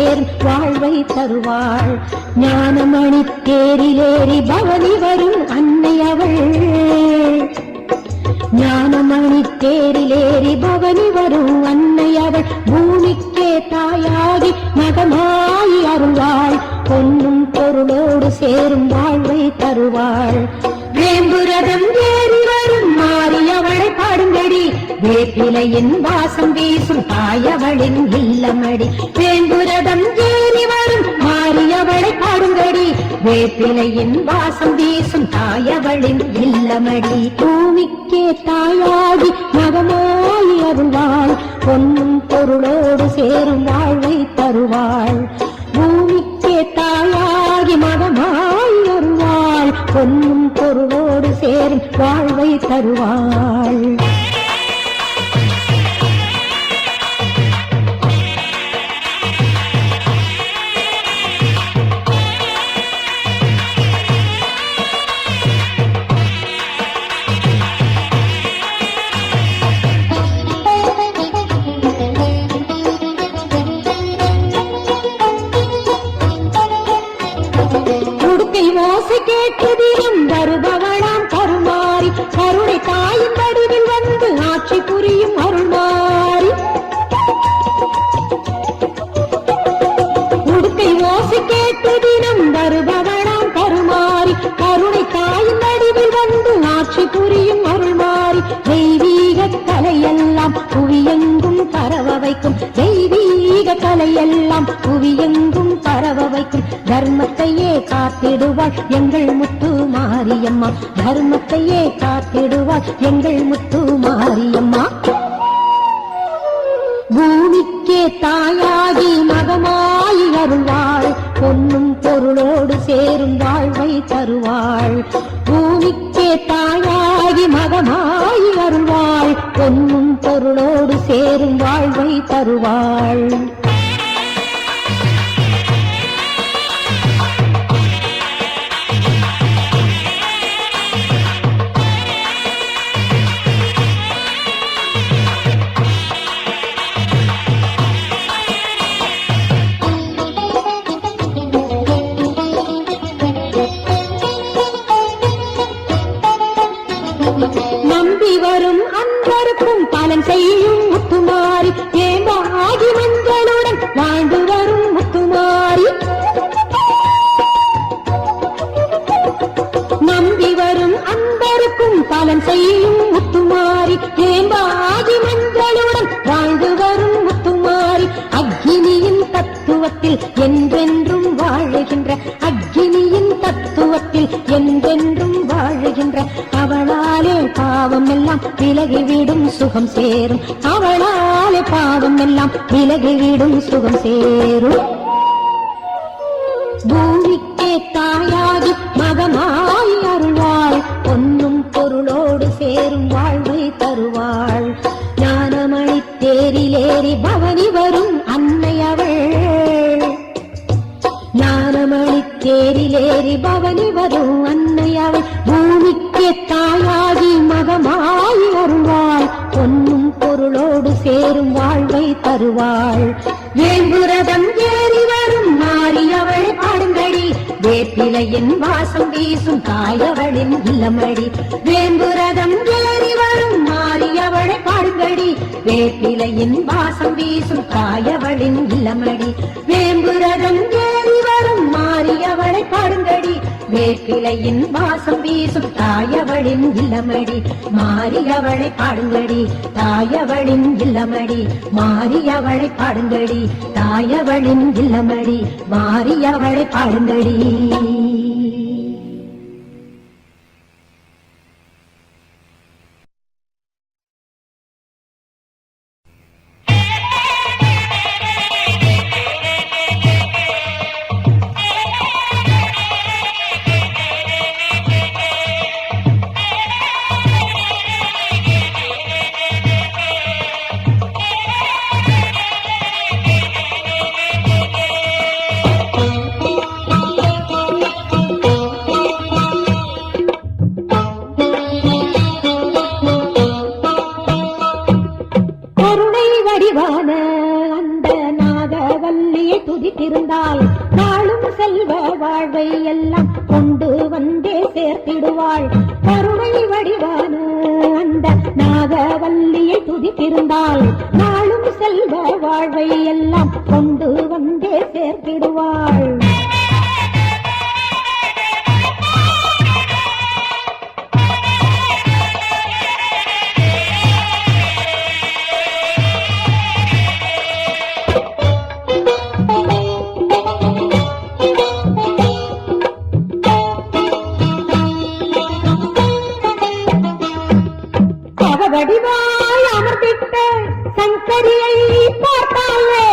சேரும் வாழ்வை தருவாள். ஞானமணி தேரிலேறி பவனி வரும் அன்னை அவள். ஞானமணி தேரிலேறி பவனி வரும் அன்னை அவள். பூமிக்கே தாயாகி மகமாயி அருள்வாள். பொன்னும் பொருளோடு சேரும் வாழ்வை தருவாள். வேம்புரதம் ஏறி வரும் மாறி அவளை பாடுங்கடி. வேப்பிலையின் வாசம் வீசும் தாயவளின் இல்லமடி. வேம்புரதம் ஏறி வரும் மாறி அவளை பாடுங்கடி. வேப்பிலையின் வாசம் வீசும் தாயவளின் இல்லமடி. பூமிக்கே தாயாகி மகமாயி அருள்வாள். பொன்னும் பொருளோடு சேரும் வாழ்வை தருவாள். பூமிக்கே தாயாகி மகமாய் அருள்வாள். பொன்னும் பொருளோடு சேரும் வாழ்வை தருவாள். ஓசை கேட்டு தினம் வருபவளாம் கருமாறி. கருணை தாயின் வடிவில் வந்து ஆட்சி புரியும் அருள்மாறி. உடுக்கை ஓசை கேட்டு தினம் வருபவளாம் கருமாறி. கருணை தாயின் வடிவில் வந்து ஆட்சி புரியும் அருள்மாறி. தெய்வீக கலையெல்லாம் புவியெங்கும் பரவ வைக்கும். தெய்வீக கலையெல்லாம் புவியெங்கும் பரவ வைக்கும். தர்மத்தையே காத்திடுவாள் எங்கள் முத்து மாரியம்மா. தர்மத்தையே காத்திடுவாள் எங்கள் முத்து மாரியம்மா. பூமிக்கே தாயாகி மகமாயி அருள்வாள். பொன்னும் பொருளோடு சேரும் வாழ்வை தருவாள். பூமிக்கே தாயாகி மகமாயி அருள்வாள். பொன்னும் பொருளோடு சேரும் வாழ்வை தருவாள். நம்பி வரும் அன்பருக்கும் பலன் செய்யும் முத்துமாரி. ஏம்பாகி மஞ்சளுடன் வாழ்ந்து வரும் முத்துமாரி. நம்பி வரும் அன்பருக்கும் பலன் செய்யும் முத்துமாரி. ஏம்பாகி மஞ்சளுடன் வாழ்ந்து வரும் முத்துமாரி. அக்கினியின் தத்துவத்தில் என்றென்றும் வாழுகின்ற. அக்கினியின் தத்துவத்தில் என்றென்றும் வாழுகின்ற. அவளாலே பாவம் எல்லாம் விலகிவிடும் சுகம் சேரும். அவளாலே பாவம் எல்லாம் விலகிவிடும் சுகம் சேரும். பூமிக்கே தாயாகி மகமாய் அருள்வாள். பொன்னும் பொருளோடு சேரும் வாழ்வை தருவாள். ஞானமணி தேரிலேறி பவனி வரும் அன்னை அவள். ஞானமணி தேரிலேறி பவனி வரும் அன்னை அவள். பூமிக்கே தாயாகி மகமாய் அருள்வாள். பொன்னும் பொருளோடு சேரும் வாழ்வை தருவாள். வேம்புரதம் ஏறி வரும் மாறி அவள் பாடுங்கடி. வேப்பிலையின் வாசம் வீசும் தாயவளின் இல்லமடி. வேம்புரதம் ஏறி வரும் மாறி அவளை பாடுங்கடி. வேப்பிலையின் வாசம் வீசும் தாயவளின் இல்லமடி. வேம்புரதம் ஏறி வரும் மாறி அவளை பாடுங்கடி. வேப்பிலையின் வாசம் வீசும் தாயவளின் இல்லமடி. மாறி அவளை பாடுங்கடி. தாயவளின் இல்லமடி. மாறி அவளை பாடுங்கடி. தாயவளின் இல்லமடி. மாறி அவளை பாடுங்கடி. வடிவான அந்த நாகவல்லிய வள்ளியை துதித்திருந்தால் நாளும் செல்வ வாழ்வை எல்லாம் கொண்டு வந்தே சேர்த்திடுவாள். கருணை வடிவான அந்த நாகவல்லியை துதித்திருந்தால் நாளும் செல்வ வாழ்வை எல்லாம் கொண்டு வந்தே சேர்த்திடுவாள். வடிவாய் அமர்ந்திட்ட சங்கரியை பார்த்தாலே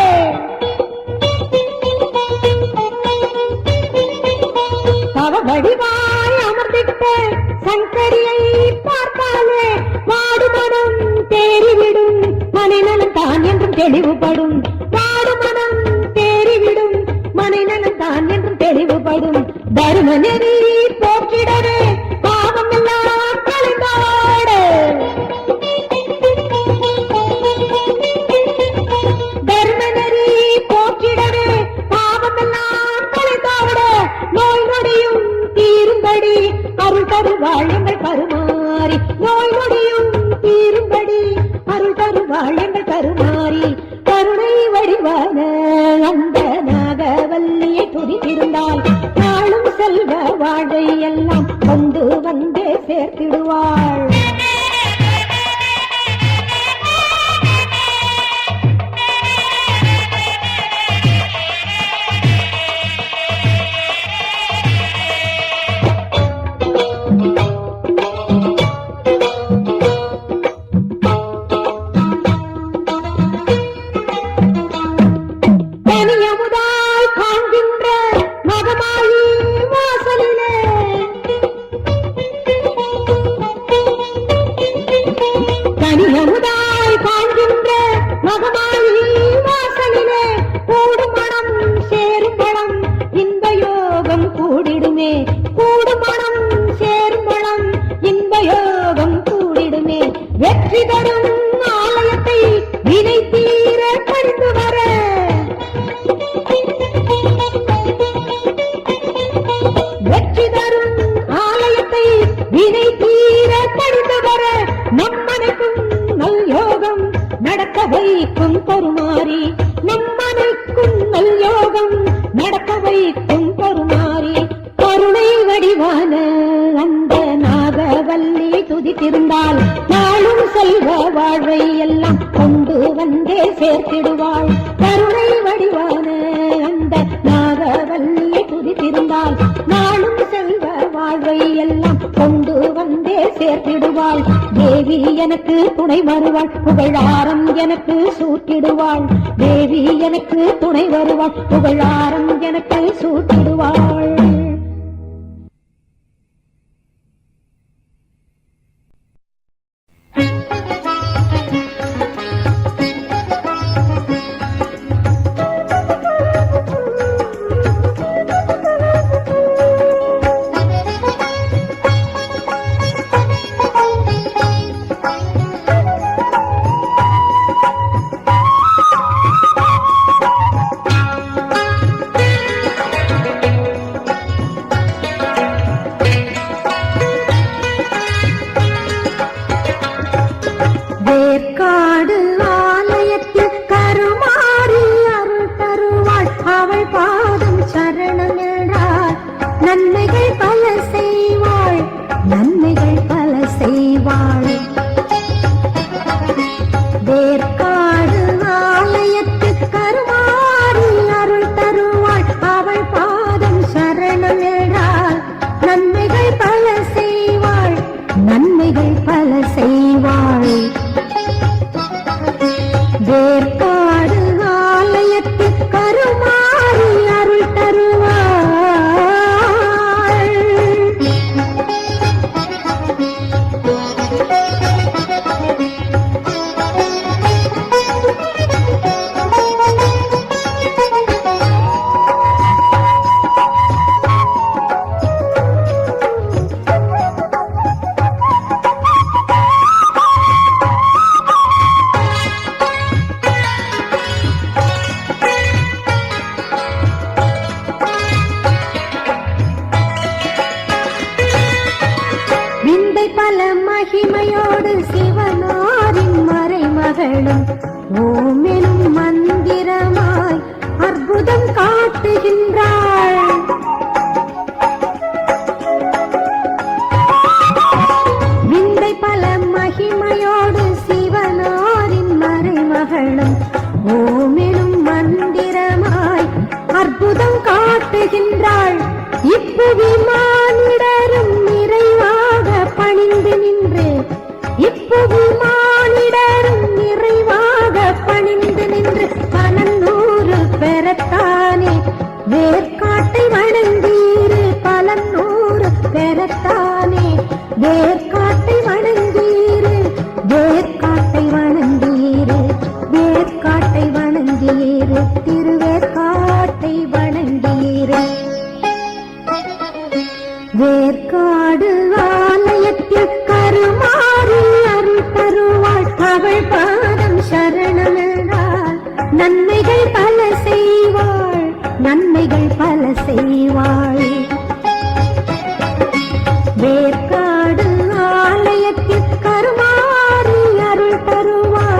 வடிவாய் அமர்ந்திட்ட சங்கரியை பார்த்தாலே வாடுமனம் தேறிவிடும் மனைநலம் தான் என்றும் தெளிவுபடும். வாடுமனம் தேறிவிடும் மனைநலம் தான் என்றும் தெளிவுபடும். தருமநெறி போற்றிடவே பாவம் எல்லாம் கலைந்தாடு. தர்மநெறி போற்றிடவே பாவமெல்லாம் கலைந்தாட நோய் நொடியும் தீரும்படி அருள் தருவாள் எங்கள் கருமாறி. நோய் நொடியும் தீரும்படி அருள் தருவாள் எங்கள் கருமாறி. கருணை வடிவான அந்த நாகவல்லியை துதித்திருந்தால் நாளும் செல்வ வாழ்வை எல்லாம் கொண்டு வந்தே சேர்த்திடுவாள். தனியமுதாய் காண்கின்ற மகமாயி வாசலிலே தனியமுதாய் காண்கின்ற மகமாயி வாசலிலே கூடும் மனம் சேரும் பழம் இன்ப யோகம் கூடிடுமே. கூடும் மனம் சேரும் பழம் இன்ப யோகம் கூடிடுமே. வெற்றி தரும் ஆலயத்தை வினை தீர பறிந்து வர வெற்றி தரும் ஆலயத்தை வினை தீர பறிந்து வர நம்மனைக்கும் நல் யோகம் நடக்க வைக்கும் கருமாறி. நம்மனைக்கும் நல் யோகம் நடக்க வைக்கும் கருமாறி. கருணை வடிவான அந்த நாகவல்லி துதித்திருந்தால் நாளும் செல்வ வாழ்வை எல்லாம் கொண்டு வந்தே சேர்த்திடுவாள். கருணை வடிவான அந்த நாகவல்லியை துதித்திருந்தால் நாளும் செல்வ வாழ்வை எல்லாம் கொண்டு வந்தே சேர்த்திடுவாள். தேவி எனக்கு துணை வருவாள் புகழாரம் எனக்கு சூட்டிடுவாள். தேவி எனக்கு துணை வருவாள் புகழாரம் எனக்கு சூட்டிடுவாள். செய்வாள். வேற்காடு ஆலயத்தில் கருமாறி அருள் தருவாள்.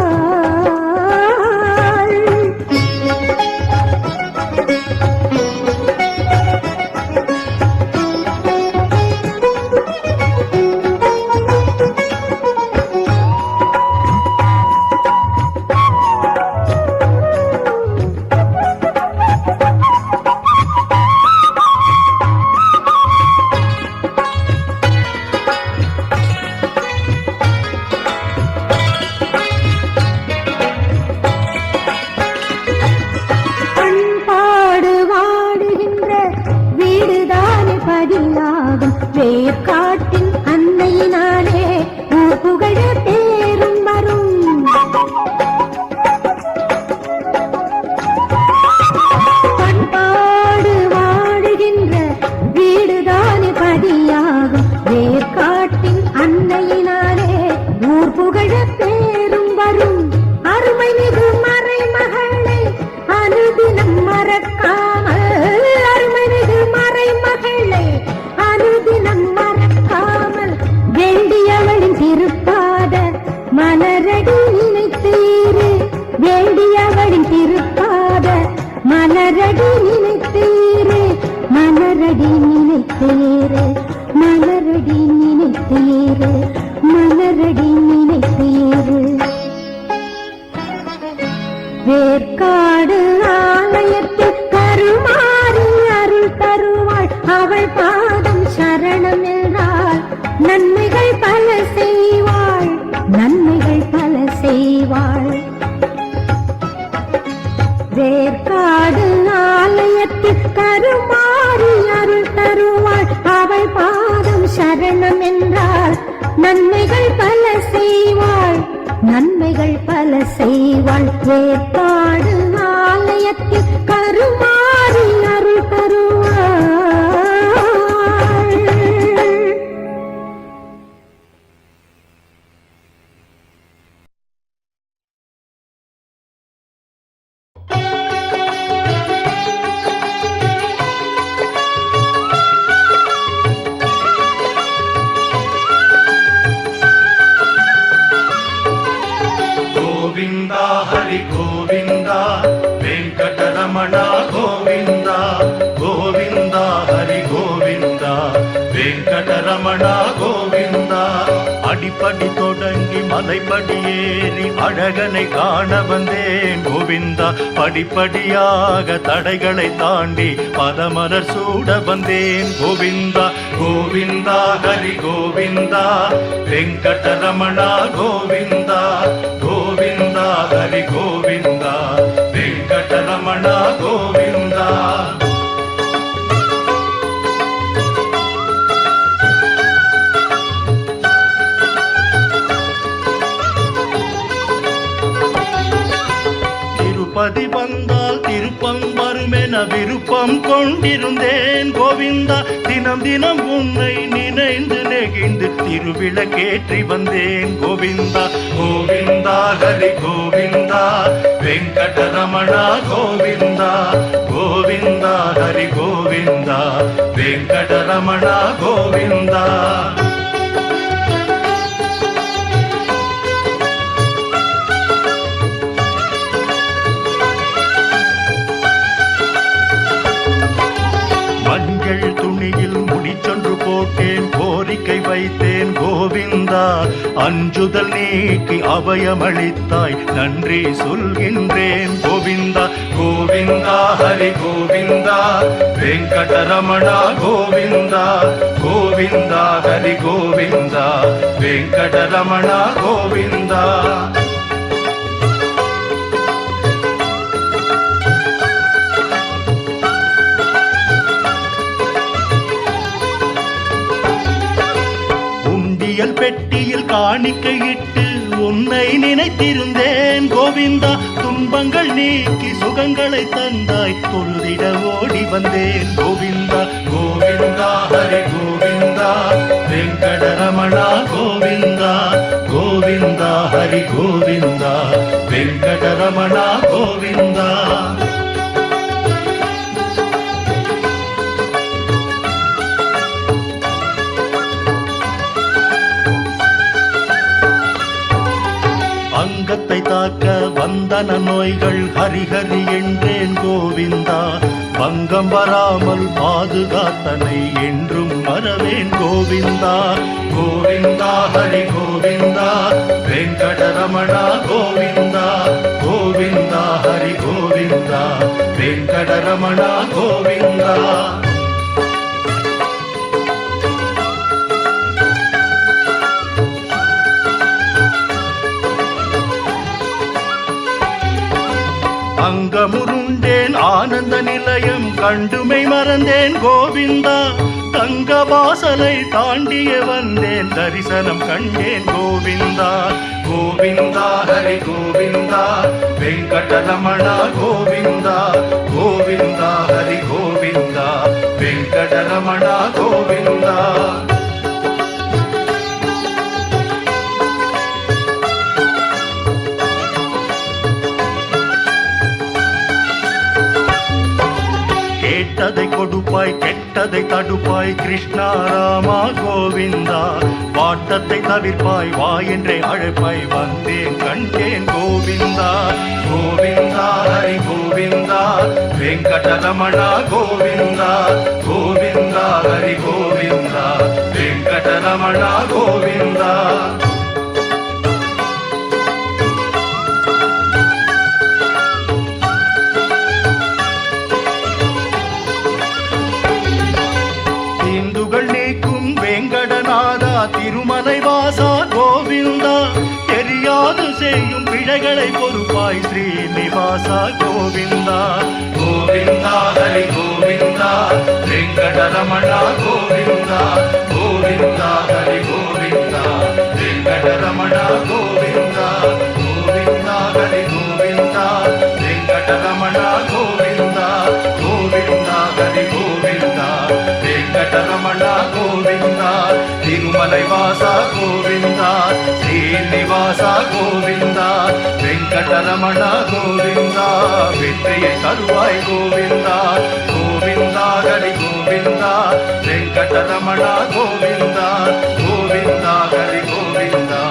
பண்பாடு வாடுகின்ற வீடுதானே பதிலாகும். வேர்க்காட்டின் அன்னையினாலே ஊர் புகழ பேரும் வரும். பண்பாடு வாடுகின்ற வீடுதானே பதியாகும். வேர்க்காட்டின் அன்னையினாலே ஊர் புகழ பேரும் வரும். அருமை மிகு மறைமகளை அனுதினம் மறக்காமல், அருமை மிகு மறைமகளை அனுதினம் மறக்காமல், வேண்டியவளின் திருப்பாத மலரடி நினைத்தீரு. வேண்டியவளின் திருப்பாத மலரடி நினைத்தீரு. மலரடி நினைத்தீரு. மலரடி நினைத்தீரு. மலரடி நினைத்தீரு. வேற்காடு ஆலயத்தில் கருமாறி அருள் தருவாள். அவள் பாதம் சரணம் என்றால் நன்மைகள் பல செய்வாள். நன்மைகள் பல செய்வாள். வேற்காடு ஆலயத்தில் கருமாறி அருள் தருவாள். அவள் பாதம் சரணம் என்றால் நன்மைகள் பல செய்வாள். நன்மைகள் பல செய்வாள். வேற்காடு ஆலயத்தில் கருமாறி அருள் தருவாள். गोविंदा हरि गोविंदा वेंकटरमणा गोविंदा गोविंदा हरि गोविंदा वेंकटरमणा गोविंदा அடிப்படி தொடங்கி மலைப்படி ஏறி அழகனை காண வந்தேன் கோவிந்தா. படிப்படியாக தடைகளை தாண்டி பதமலர் சூட வந்தேன் கோவிந்தா. गोविंदा हरि गोविंदा वेंकटरमणा गोविंदा गोविंदा हरि गोविंदा वेंकटरमणा गोविंदा திருப்பதி வந்தால் திருப்பம் வருமென விருப்பம் கொண்டிருந்தேன் கோவிந்தா. தினம் தினம் உன்னை நினைந்து நெகிழ்ந்து திருவிளக்கேற்றி வந்தேன் கோவிந்தா. गोविंदा हरि गोविंदा वेंकटरमणा गोविंदा गोविंदा हरि गोविंदा वेंकटरमणा गोविंदा மஞ்சள் துணியில் முடிச்சொன்று போட்டேன், கோரிக்கை வைத்தேன் கோவிந்தா. அஞ்சுதல் நீக்கி அபயமளித்தாய், நன்றி சொல்கின்றேன் கோவிந்தா. गोविंदा हरि गोविंदा वेंकटरमणा गोविंदा गोविंदा हरि गोविंदा वेंकटरमणा गोविंदा உண்டியல் பெட்டியில் காணிக்கையிட்டு உன்னை நினைத்திருந்தேன் கோவிந்தா. துன்பங்கள் நீக்கி சுகங்களை தந்தாய், தொழுதிட ஓடி வந்தேன் கோவிந்தா. गोविंदा हरि गोविंदा वेंकटरमणा गोविंदा गोविंदा हरि गोविंदा वेंकटरमणा गोविंदा உலகத்தை தாக்க வந்தன நோய்கள் ஹரிஹரி என்றேன் கோவிந்தா. பங்கம் வராமல் பாதுகாத்தனை என்றும் மறவேன் கோவிந்தா. கோவிந்தா ஹரி கோவிந்தா வெங்கடரமணா கோவிந்தா. கோவிந்தா ஹரி கோவிந்தா வெங்கடரமணா கோவிந்தா. அங்கமுருண்டேன் ஆனந்த நிலையம் கண்டுமை மறந்தேன் கோவிந்தா. தங்க வாசலை தாண்டிய வந்தேன் தரிசனம் கண்டேன் கோவிந்தா. கோவிந்தா ஹரி கோவிந்தா வெங்கடரமணா கோவிந்தா. கோவிந்தா ஹரி கோவிந்தா வெங்கடரமணா கோவிந்தா. கேட்டதை கொடுப்பாய் கெட்டதை தடுப்பாய் கிருஷ்ணா ராமா கோவிந்தா. பாட்டத்தை தவிர்ப்பாய் வா என்றே அழைப்பாய் வந்தேன் கண்டேன் கோவிந்தா. கோவிந்தா ஹரி கோவிந்தா வெங்கடரமணா கோவிந்தா. கோவிந்தா ஹரி கோவிந்தா வெங்கடரமணா கோவிந்தா. வெங்கடநாதா திருமலை வாசா கோவிந்தா. தெரியாது செய்யும் பிழைகளை பொறுப்பாய் ஸ்ரீனிவாசா கோவிந்தா. கோவிந்தா ஹரி கோவிந்தா வெங்கடரமணா கோவிந்தா. கோவிந்தா ஹரி கோவிந்தா வெங்கடரமணா கோவிந்தா. கோவிந்தா ஹரி கோவிந்தா வெங்கடரமணா கோவிந்தா. கோவிந்தா ஹரி கோவிந்தா வெங்கடரமணா கோவிந்தா. திருமலை வாசா கோவிந்தா ஸ்ரீனிவாசா கோவிந்தா. வெங்கடரமணா கோவிந்தா வெற்றியை தருவாய் கோவிந்தா. கோவிந்தா ஹரி கோவிந்தா வெங்கடரமணா கோவிந்தா. கோவிந்தா ஹரி கோவிந்தா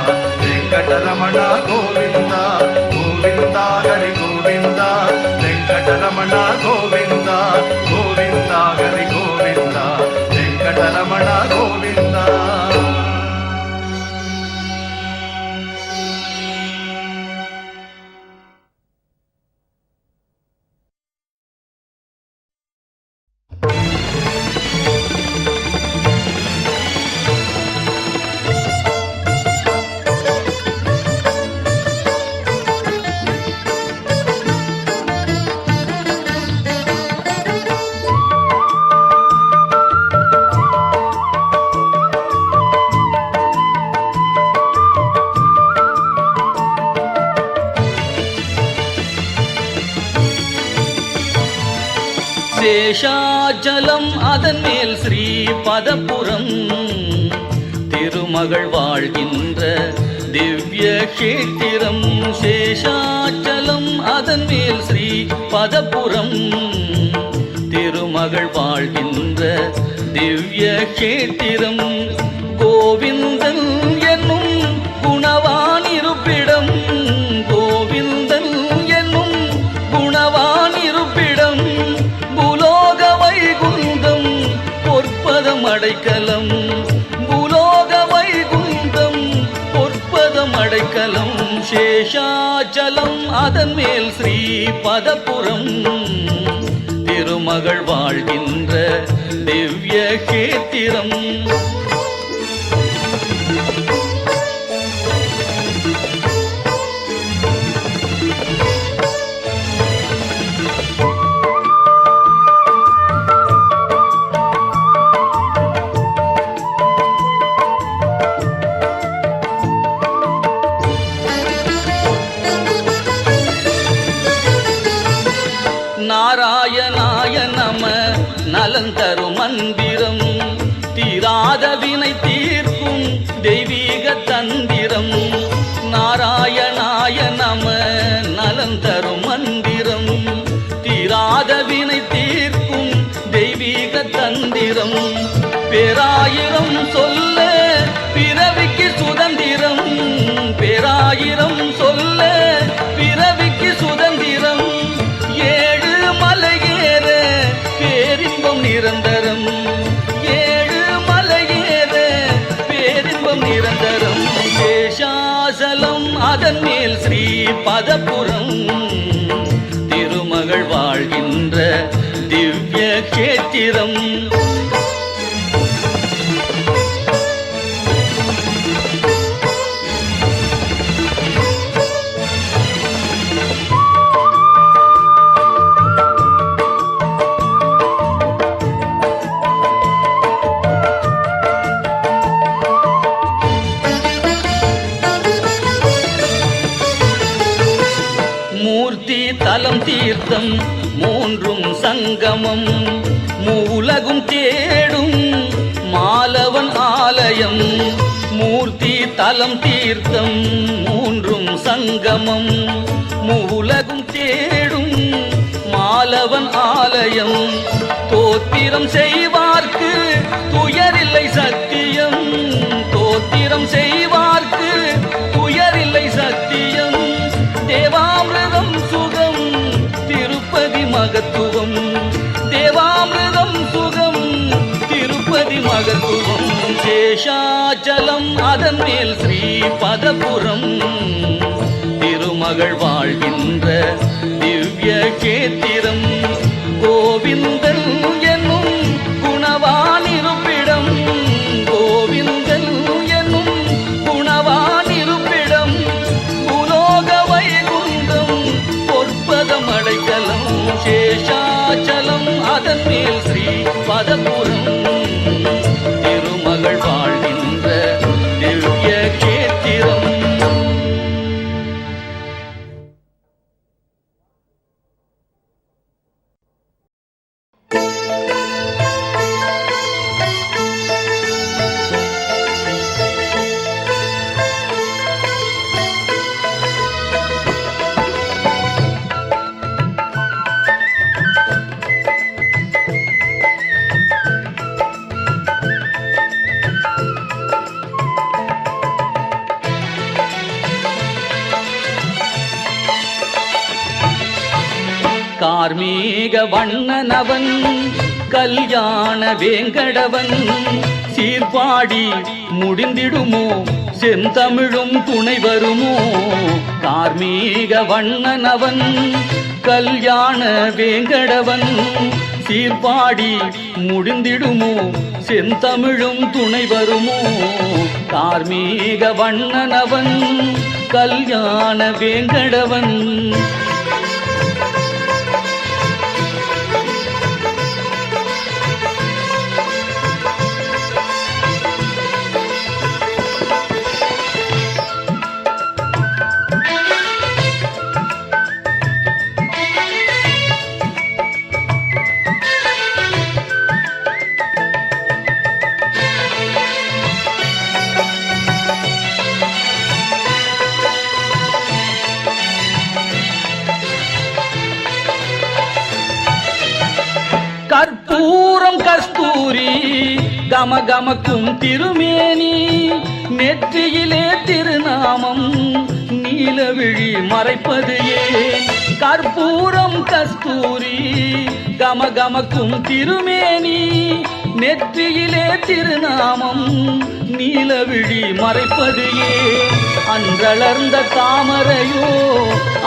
வெங்கடரமணா கோவிந்தா. கோவிந்தா ஹரி கோவிந்தா வெங்கடரமணா கோவிந்தா. கோவிந்தா ஹரி கோவிந்தா வெங்கடரமணா கோவிந்தா. சேஷாச்சலம் அதன் மேல் ஸ்ரீ பதபுரம் திருமகள் வாழ்கின்ற திவ்ய கஷேத்திரம். சேஷாச்சலம் அதன் மேல் ஸ்ரீ பதபுரம் திருமகள் வாழ்கின்ற திவ்ய கஷேத்திரம். கோவிந்தன் என்னும் குணவான் இருப்பிடம். கோவிந்தன் என்னும் குணவான் இருப்பிடம். பூலோக வைகுந்தம் பொற்பதம் அடைக்கலம். பூலோக வைகுந்தம் பொற்பதம் அடைக்கலம். சேஷாச்சலம் அதன் மேல் ஸ்ரீ பதபுரம் திருமகள் வாழ்கின்ற திவ்ய கஷேத்திரம். நாராயணாய நம நலந்தரும் மந்திரம். தீராத வினை தீர்க்கும் தெய்வீக தந்திரம். நாராயணாய நம நலந்தரும் மந்திரம். தீராத வினை தீர்க்கும் தெய்வீக தந்திரம். பேராயிரம் சொல்ல பிறவிக்கு சுதந்திரம். பேராயிரம் சொல்ல பதபுரம் திருமகள் வாழ்கின்ற திவ்ய கேத்திரம். தலம் தீர்த்தம் மூன்றும் சங்கமம் மூலகும் தேடும் மாலவன் ஆலயம். மூர்த்தி தலம் தீர்த்தம் மூன்றும் சங்கமம் மூலகும் தேடும் மாலவன் ஆலயம். தோத்திரம் செய்வார்க்கு துயரில்லை சத்தியம். தோத்திரம் செய்வார்க்கு துயரில்லை சத்தியம். தேவாமிர்தம் சுகம் திருப்பதி மகத்துவம். தேவாமிர்தம் சுகம் திருப்பதி மகத்துவம். சேஷாச்சலம் அதன் மேல் ஸ்ரீபதபுரம் திருமகள் வாழ்கின்ற திவ்ய கேத்திரம். கோவிந்தன் என்னும் குணவான் இருப்பிடம். கோவிந்தன் என்னும் குணவான் இருப்பிடம். அடைக்கலம் சேஷாச்சலம் அதன் மேல் ஸ்ரீபதபுரம் திருமகள் வாழ்கின்ற திவ்ய கேத்திரம். கார்மீக வண்ணனவன் கல்யாண வேங்கடவன் சீர்பாடி முடிந்திடுமோ செந்தமிழும் துணை வருமோ. கார்மீக வண்ணனவன் கல்யாண வேங்கடவன் சீர்பாடி முடிந்திடுமோ செந்தமிழும் துணை வருமோ. கார்மீக வண்ணனவன் கல்யாண வேங்கடவன். கற்பூரம் கஸ்தூரி கமகமக்கும் திருமேனி நெற்றியிலே திருநாமம் நீலவிழி மறைப்பது ஏன். கற்பூரம் கஸ்தூரி கமகமக்கும் திருமேனி நெற்றியிலே திருநாமம் நீலவிழி மறைப்பது ஏன். அன்றளர்ந்த தாமரையோ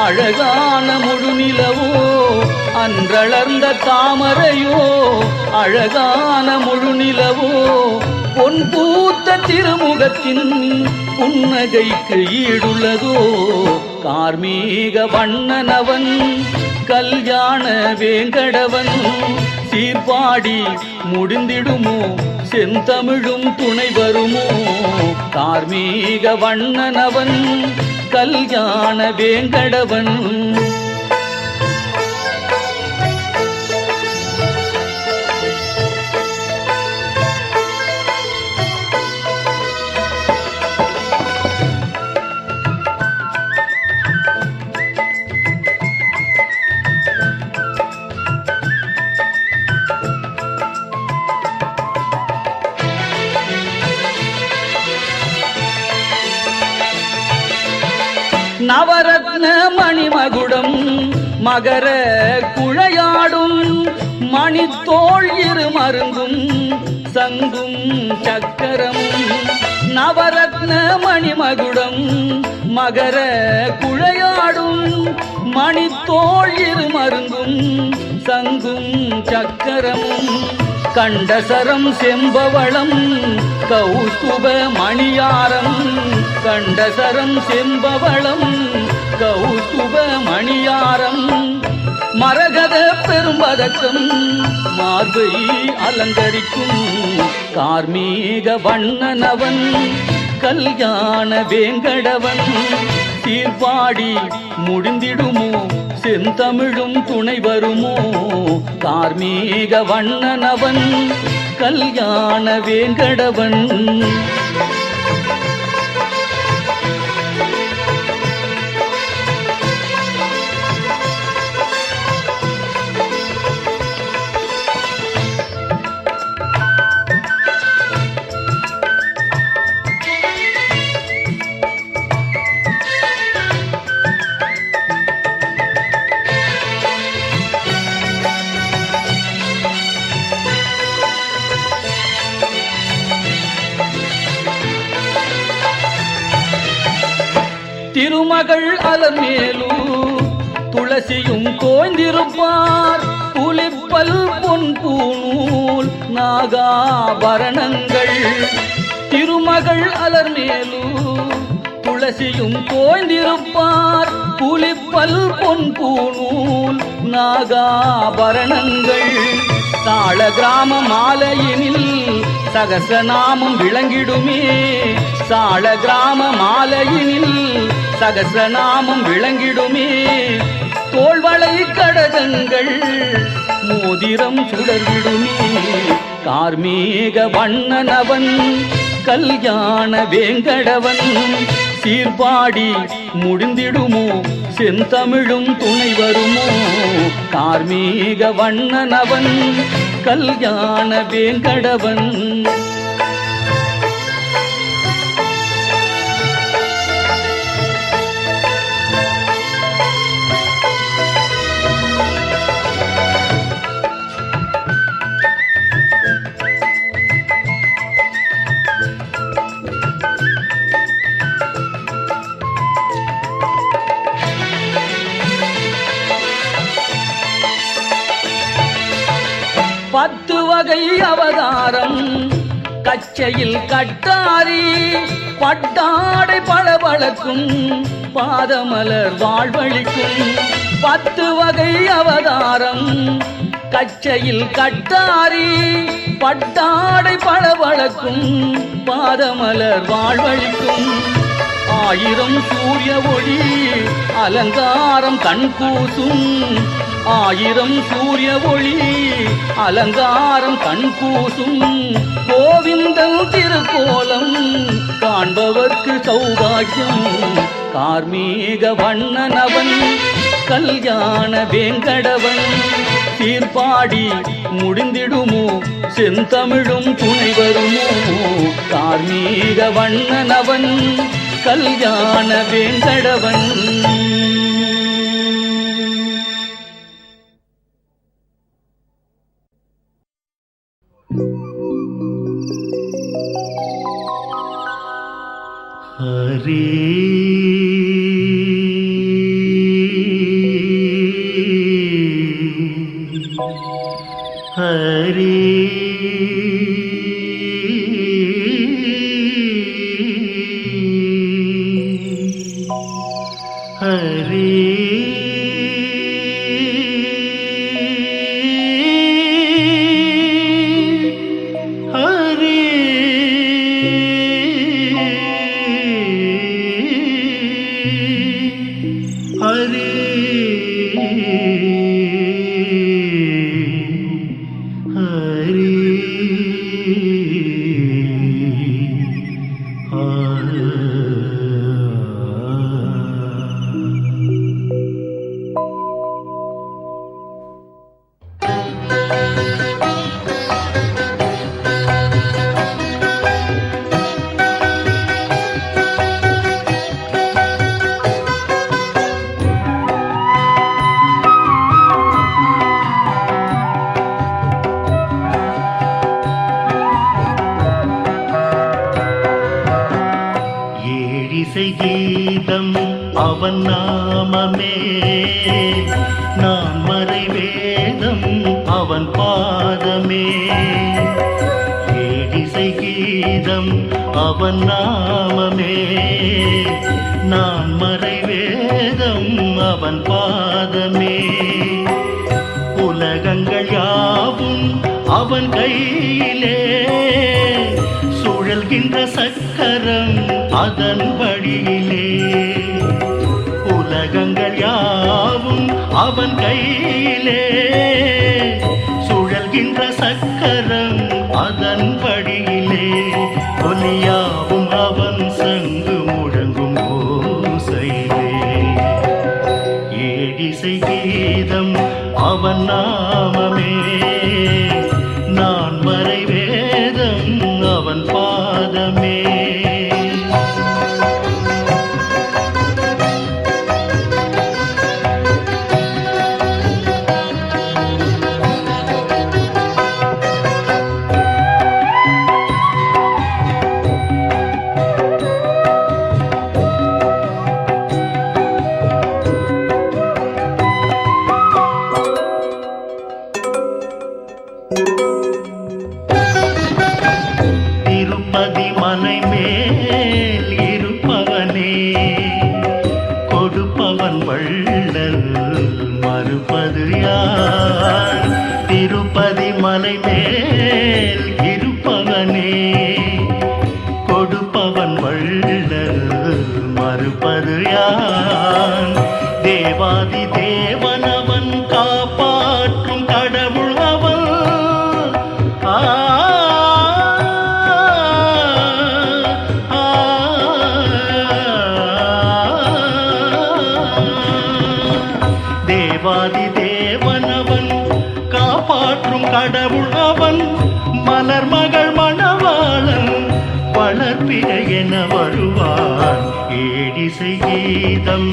அழகான முழுநிலவோ. அன்றளர்ந்த தாமரையோ அழகான முழுநிலவோ. பொன் பூத்த திருமுகத்தின் புன்னகைக்கு ஈடுள்ளதோ. கார்மீக வண்ணனவன் கல்யாண வேங்கடவன் சீர்பாடி முடிந்திடுமோ செந்தமிழும் துணை வருமோ. கார்மீக வண்ணனவன் கல்யாண வேங்கடவன். நவரத்ன மணிமகுடம் மகர குழையாடும் மணித்தோள் இரு மருங்கும் சங்கும் சக்கரமும். நவரத்ன மணிமகுடம் மகர குழையாடும் மணித்தோள் இரு மருங்கும் சங்கும் சக்கரமும் கண்டசரம் செம்பவளம் கௌஸ்துப மணியாரம் கண்டசரம் செம்பவளம் கௌஸ்துப மணியாரம் மரகத பெரும்பதக்கம் மார்பை அலங்கரிக்கும் கார்மீக வண்ணனவன் கல்யாண வேங்கடவன் சீர்பாடி முடிந்திடுமோ செந்தமிழும் துணை வருமோ கார்மீக வண்ணனவன் கல்யாண வேங்கடவன் திருமகள் அலமேலு துளசியும் தோய்ந்திருப்பார் புலிப்பல் பொன் பூநூல் நாகாபரணங்கள் திருமகள் அலர்மேலு துளசியும் தோய்ந்திருப்பார் புலிப்பல் பொன் பூநூல் நாகாபரணங்கள் தாள கிராம மாலையினில் சகசநாமம் விளங்கிடுமே சாள கிராம மாலையினில் சகசநாமம் விளங்கிடுமே தோள்வளை கடகங்கள் மோதிரம் சுடர்விடுமே கார்மீக வண்ணனவன் கல்யாண வேங்கடவன் சீர்பாடி முடிந்திடுமோ செந்தமிழும் துணை வருமோ கார்மீக வண்ணனவன் கல்யாண வேங்கடவன் பத்து வகை அவதாரம் கச்சையில் கட்டாரி பட்டாடை பளபளக்கும் பாதமலர் வாழ்வழிக்கும் பத்து வகை அவதாரம் கச்சையில் கட்டாரி பட்டாடை பளபளக்கும் பாதமலர் வாழ்வழிக்கும் ஆயிரம் சூரிய ஒளி அலங்காரம் கண்கூசும் ஆயிரம் சூரிய ஒளி அலங்காரம் கண்கூசும் கோவிந்தன் திருக்கோலம் காண்பவர்க்கு சௌபாக்கியம் கார்மீக வண்ணனவன் கல்யாண வேங்கடவன் சீர்பாடி முடிந்திடுமோ செந்தமிழும் துணை வருமோ கார்மீக வண்ணனவன் கல்யாண வேங்கடவன் ஹரி ஹரி ஹரி அவன் நாமமே நான் மறை வேதம் அவன் பாதமே ஏடிசை கீதம் அவன் நாமமே நான் மறை வேதம் அவன் பாதமே உலகங்கள் யாவும் அவன் கையிலே சுழல்கின்ற சக்கரம் அதன் வழியிலே உலகங்கள் யாவும் அவன் கையிலே சுழல்கின்ற சக்கரம் அதன் வழியிலே ஒலியாவும் அவன் சங்கு முழங்கும் ஓசையிலே ஏடிசை கீதம் அவன் நாமமே நான் மறை வேதம் அவன் பாதமே திருப்பதி மலை மேல் இருப்பவனே கொடுப்பவன் வள்ளல் மறுப்பது யார் திருப்பதி மலை மேல் இருப்பவனே கொடுப்பவன் வள்ளல் மறுப்பது யார் தேவாதி தேவனவன் காப்பாற்றும் கடவுள் அவன் தேவாதி தேவனவன் காப்பாற்றும் கடவுள் அவன் மலர் மகள் மணவாளன் வளர்ப்பிட என வருவான் ஏடிசை கீதம்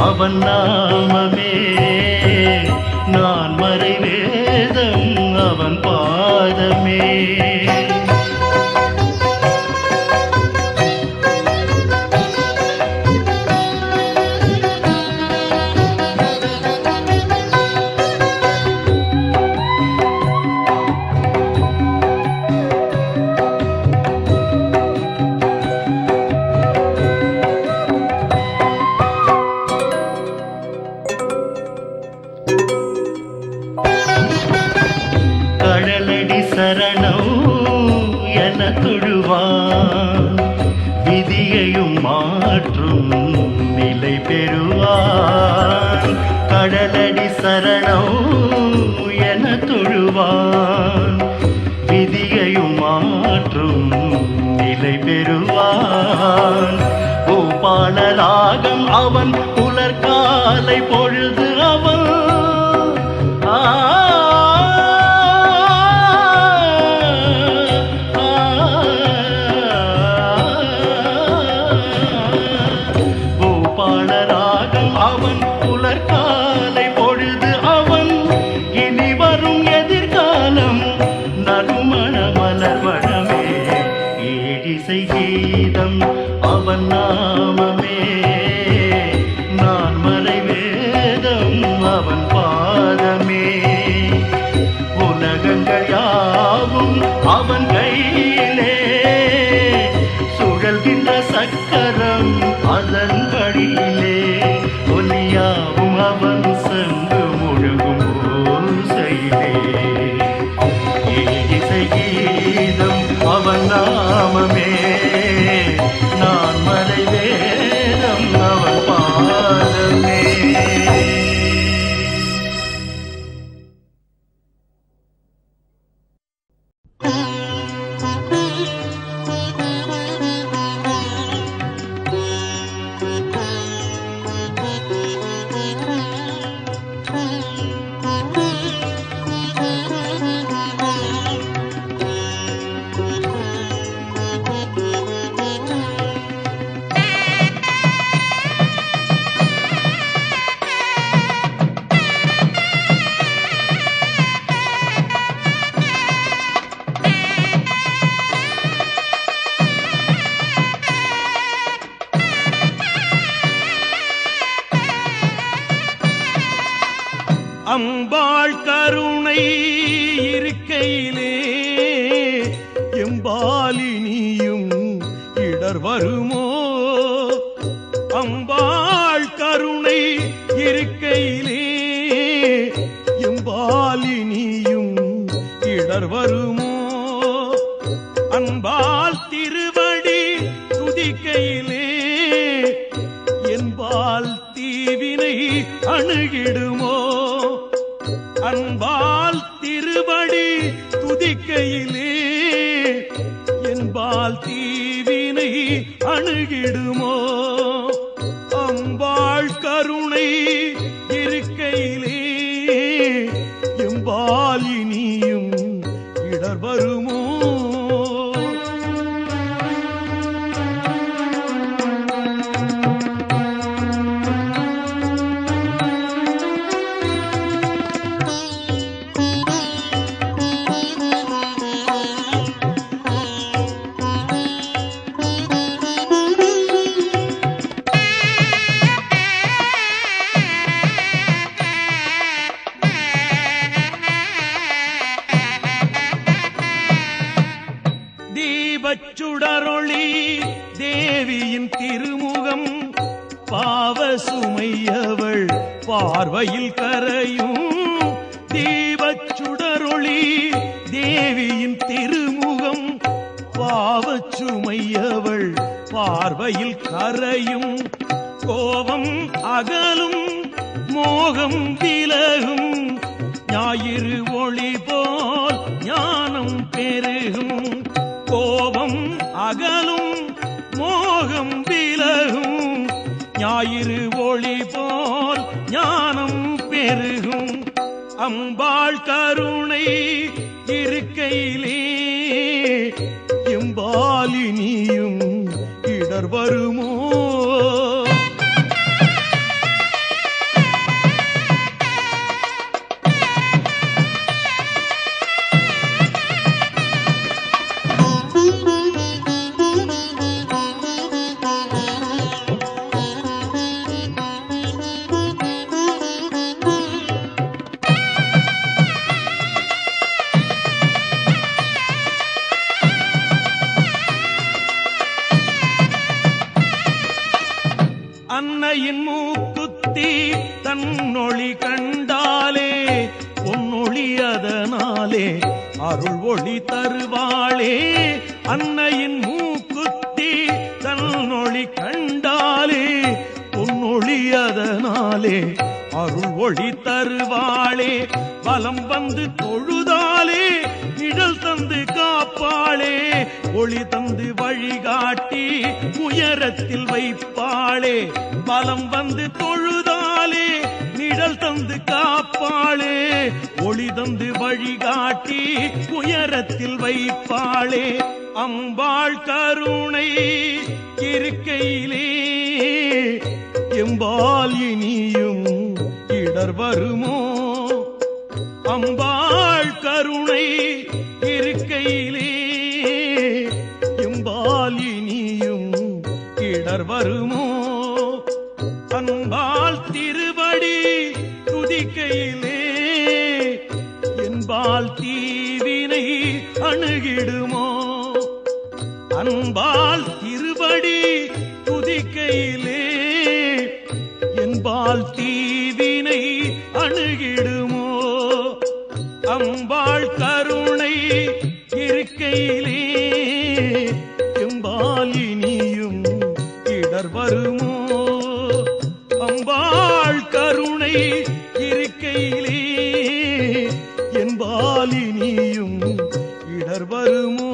அவன் நாமமே நான் மறை வேதம் அவன் பாதமே கடலடி சரணம் என தொழுவான் விதியையும் மாற்றும் நிலை பெறுவான் கடலடி சரணம் என தொழுவான் விதியையும் மாற்றும் நிலை பெறுவான் பூபாலராகம் அவன் புலர்காலை பொழுது அவன் பூபாலராகம் அவன் புலர்காலை பொழுது அவன் இனி வரும் எதிர்காலம் நறுமண மலர்வனமே ஏடிசை கீதம் அவன் நாமமே நான் மறை வேதம் அவன் பாதமே உலகங்கள் யாவும் அவன் கையிலே சுழல்கின்ற சக்கரம் அதன் வழியிலே ஒலியாவும் அவன் அம்பாள் கருணை இருக்கையிலே எம்பாலினியும் இடர் வருமோ? அம்பாள் கருணை இருக்கையிலே எம்பாலினியும் இடர் வருமோ? அன்பால் திருவடி துதிக்கையிலே என்பால் தீவினை அணுகிடுமோ? அன்பால் திருவடி துதிக்கையிலே என்பால் தீவினை அணுகிடுமோ? அம்பாள் கருணை இருக்கையிலே எம்பாலினியும் இடர் வருமோ? தீபச்சுடரொளி தேவியின் திருமுகம் பாவசுமையவள் பார்வையில் கரையும். தீபச்சுடரொளி தேவியின் திருமுகம் பாவச்சுமையவள் பார்வையில் கரையும். கோபம் அகலும் மோகம் விலகும் ஞாயிறு ஒளி போல் ஞானம் பெருகும். கோபம் அகலும் மோகம் விலகும் ஞாயிறு ஒளி போல் ஞானம் பெருகும். அம்பாள் கருணை இருக்கையிலே எம்பாலினியும் இடர் வருமோ? அன்னையின் மூக்குத்தி தன்னொளி கண்டாலே பொன்னொளி அதனாலே அருள் ஒளி தருவாளே. அன்னையின் மூக்குத்தி தன்னொளி கண்டாலே பொன்னொளி அதனாலே அருள் ஒளி தருவாளே. வலம் வந்து தொழுதாலே நிழல் தந்து காப்பாளே. ஒளி தந்து வழிகாட்டி உயரத்தில் வைப்பாளே. பலம் வந்து தொழுதாலே நிழல் தந்து காப்பாளே. ஒளி தந்து வழிகாட்டி உயரத்தில் வைப்பாளே. அம்பாள் கருணை இருக்கையிலே எம்பாலினியும் இடர் வருமோ? அம்பாள் கருணை இருக்கையிலே எம்பாலினியும் இடர் வருமோ? அன்பால் திருவடி துதிக்கையிலே என்பால் தீவினை அணுகிடுமோ? அன்பால் திருவடி துதிக்கையிலே என்பால் தீவினை அணுகிடுமோ? அம்பாள் கருணை இருக்கையிலே எம்பாலினியும் இடர் வருமோ? அம்பாள் கருணை இருக்கையிலே என்பாலினியும் இடர் வருமோ?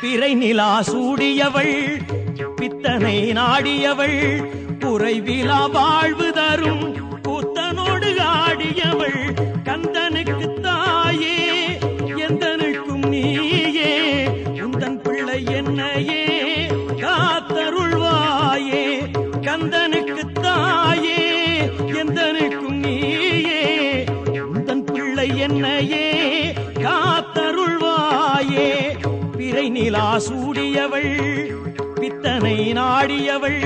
பிறை நிலா சூடியவள் பித்தனை நாடியவள் குறைவிலா வாழ்வு தரும் கூத்தனோடு ஆடியவள் கந்தனுக்கு தாயே எந்தனுக்கும் நீயே உந்தன் பிள்ளை என்னையே காத்தருள்வாயே கந்தனுக்கு தாயே எந்தனுக்கும் நீயே உந்தன் பிள்ளை என்னையே காத்தருள்வாயே பிறை நிலா சூடியவள் பித்தனை நாடியவள்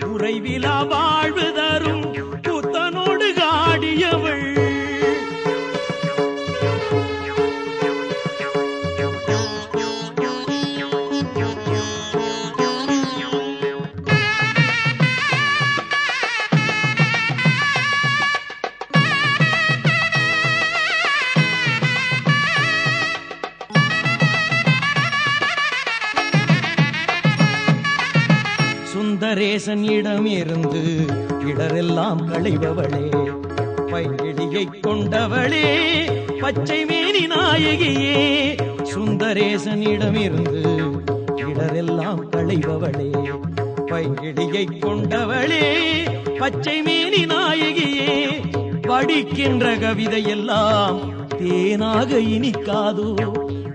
குறைவிலா வாழ்வு தரும் கூத்தனோடு ஆடியவள் சுந்தரேசன் இடமிருந்து இடரெல்லாம் களைபவளே பைங்கிடியை கொண்டவளே பச்சை மேனி நாயகியே சுந்தரேசன் இடமிருந்து இடரெல்லாம் களைபவளே பைங்கிடியை கொண்டவளே பச்சை மேனி நாயகியே படிக்கின்ற கவிதையெல்லாம் தேனாக இனிக்காதோ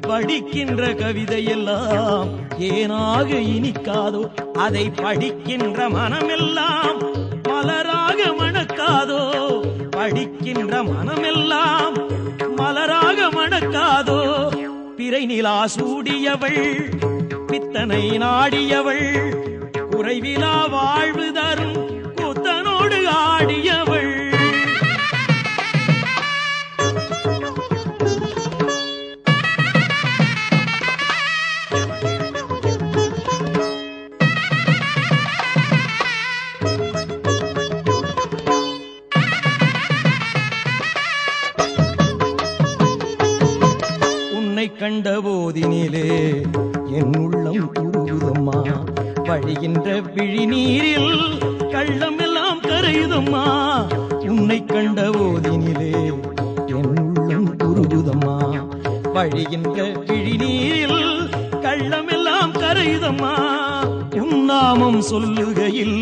படிக்கின்ற கவிதையெல்லாம் ஏனாக இனிக்காதோ அதை படிக்கின்ற மனமெல்லாம் மலராக மணக்காதோ படிக்கின்ற மனமெல்லாம் மலராக மணக்காதோ பிறை நிலா சூடியவள் பித்தனை நாடியவள் குறைவிலா வாழ்வு தரும் கூத்தனோடு ஆடியவள் கண்ட போதினிலே என் உள்ளம் உருகுதம்மா வழிகின்ற விழிநீரில் கள்ளம் எல்லாம் கரையுதம்மா உன்னை கண்ட போதினிலே என் உள்ளம் உருகுதம்மா வழிகின்ற விழிநீரில் கள்ளம் எல்லாம் கரையுதம்மா உன்னாமம் சொல்லுகையில்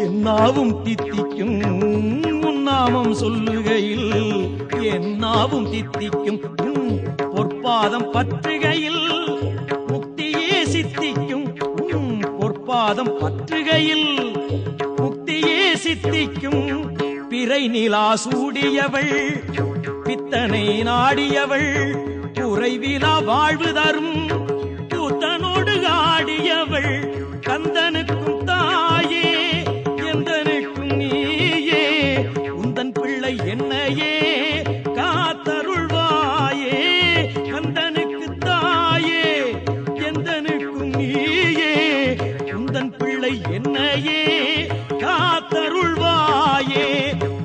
என்னாவும் தித்திக்கும் உன்னாமம் சொல்லுகையில் என்னாவும் தித்திக்கும் பொற்பாதம் பற்றுகையில் முக்தியே சித்திக்கும் பொற்பாதம் பற்றுகையில் முக்தியே சித்திக்கும் பிறை நிலா சூடியவள் பித்தனை நாடியவள் குறைவிலா வாழ்வு தரும் கூத்தனோடு ஆடியவள் கந்தனுக்கும் தாயே எந்தனுக்கும் நீயே உந்தன் பிள்ளை என்னையே காத்தருள்வாயே கந்தனுக்கு தாயே எந்தனுக்கும் நீயே உந்தன் பிள்ளை என்னையே காத்தருள்வாயே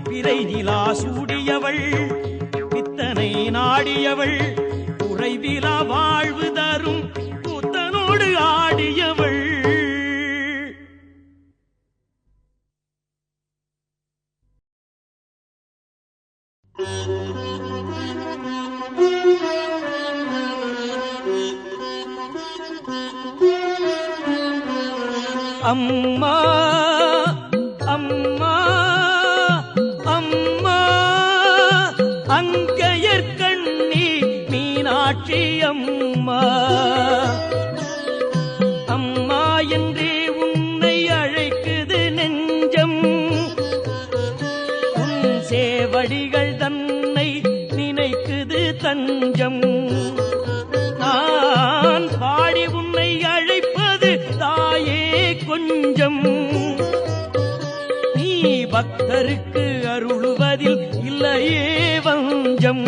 பிறை நிலா சூடியவள் பித்தனை நாடியவள் குறைவிலா வாழ்வு தரும் கூத்தனோடு ஆடியவள் அம்மா அம்மா அம்மா அங்கையர்கண்ணி மீனாட்சி அம்மா அம்மா என்றே உன்னை அழைக்குது நெஞ்சம் உன் சேவடிகள் தன்னை நினைக்குது தஞ்சம் நான் பாடி உன்னை அழைப்பது தாயே கொஞ்சம் நீ பக்தருக்கு அருளுவதில் இல்லையே வஞ்சம்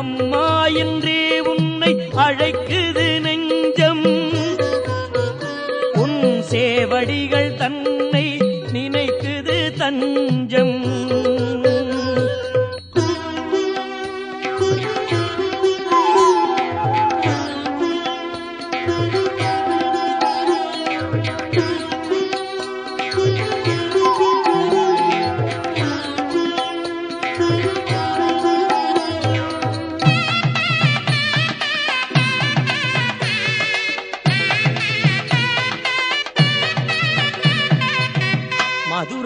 அம்மா என்றே உன்னை அழைக்குது நெஞ்சம் உன் சேவடிகள் தன்னை நினைக்குது தஞ்சம்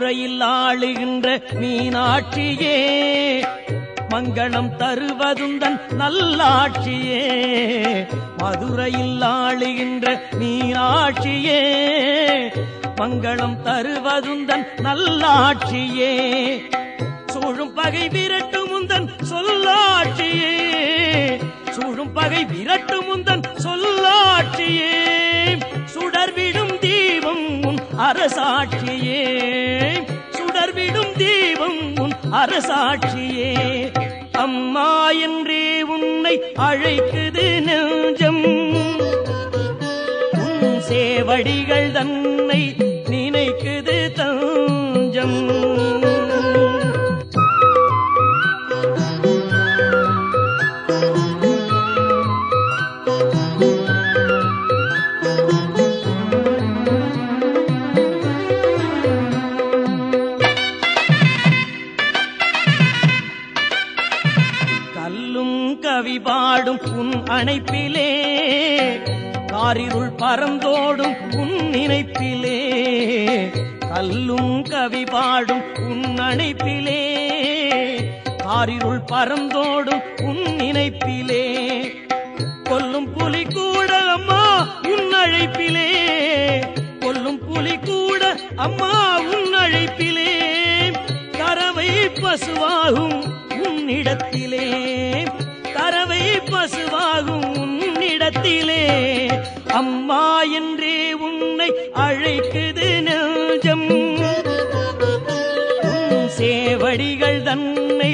மதுரையில் ஆளுகின்ற மீனாட்சியே, மங்களம் தருவதுந்தன் நல்லாட்சியே. மதுரையில் ஆளுகின்ற மீனாட்சியே, மங்களம் தருவதுந்தன் நல்லாட்சியே. சூழும் பகை விரட்டு முந்தன் சொல்லாட்சியே, சூழும் பகை விரட்டு முந்தன் சொல்லாட்சியே. சுடர்விடும் தீபம் உன் அரசாட்சியே, சுடர்விடும் தீபம் உன் அரசாட்சியே. அம்மா என்றே உன்னை அழைக்குது நெஞ்சம், உன் சேவடிகள் தன்னை நினைக்குது தஞ்சம். கவி பாடும் உன் அணைப்பிலே, காரிருள் பறந்தோடும் உன் நினைப்பிலே. கல்லும் கவி பாடும் உன் அணைப்பிலே, காரிருள் பறந்தோடும் உன் நினைப்பிலே. கொல்லும் புலி கூட அம்மா உன் அழைப்பிலே, கொல்லும் புலி கூட அம்மா உன் அழைப்பிலே. கறவை பசுவாகும் உன்னிடத்திலே, கறவை பசுவாகும் உன்னிடத்திலே. அம்மா என்றே உன்னை அழைக்குது நெஞ்சம், உன் சேவடிகள் தன்னை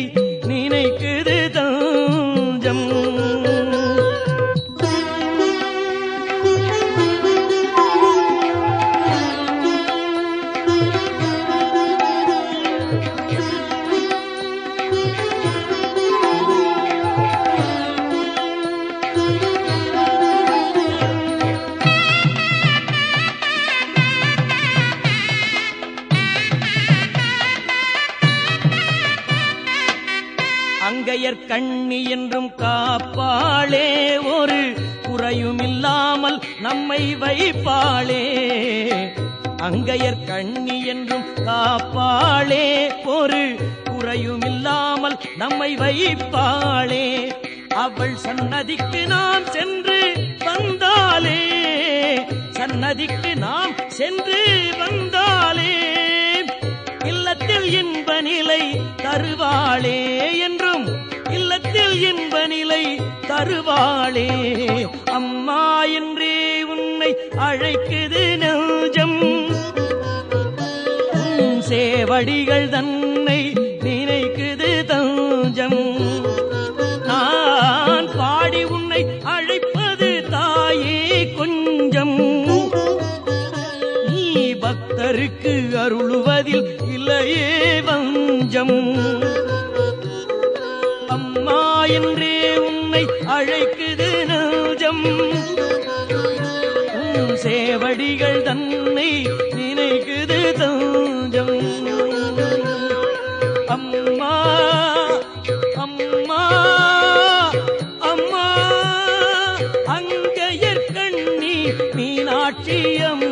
நினைக்குது தஞ்சம். அங்கையர் கண்ணி என்றும் காப்பாளே, ஒரு குறையுமில்லாமல் நம்மை வைப்பாளே. அங்கையர் கண்ணி என்றும் காப்பாளே, ஒரு குறையுமில்லாமல் நம்மை வைப்பாளே. அவள் சன்னதிக்கு நாம் சென்று வந்தாலே, சன்னதிக்கு நாம் சென்று வந்தாலே. இல்லத்தில் இன்ப நிலை தருவாளே என்றும், இல்லத்தில் இன்ப நிலை தருவாளே. அம்மா என்றே உன்னை அழைக்குது நெஞ்சம், உன் சேவடிகள் தன்னை நினைக்குது தஞ்சம். நான் பாடி உன்னை அழைப்பது தாயே கொஞ்சம், நீ பக்தருக்கு அருளுவதில் இல்லையே வஞ்சம். அம்மா என்றே உன்னை அழைக்குது நெஞ்சம், உன் சேவடிகள் தன்னை நினைக்குது தஞ்சம். அம்மா அம்மா அம்மா, அங்கையர் கண்ணி மீனாட்சி அம்மா.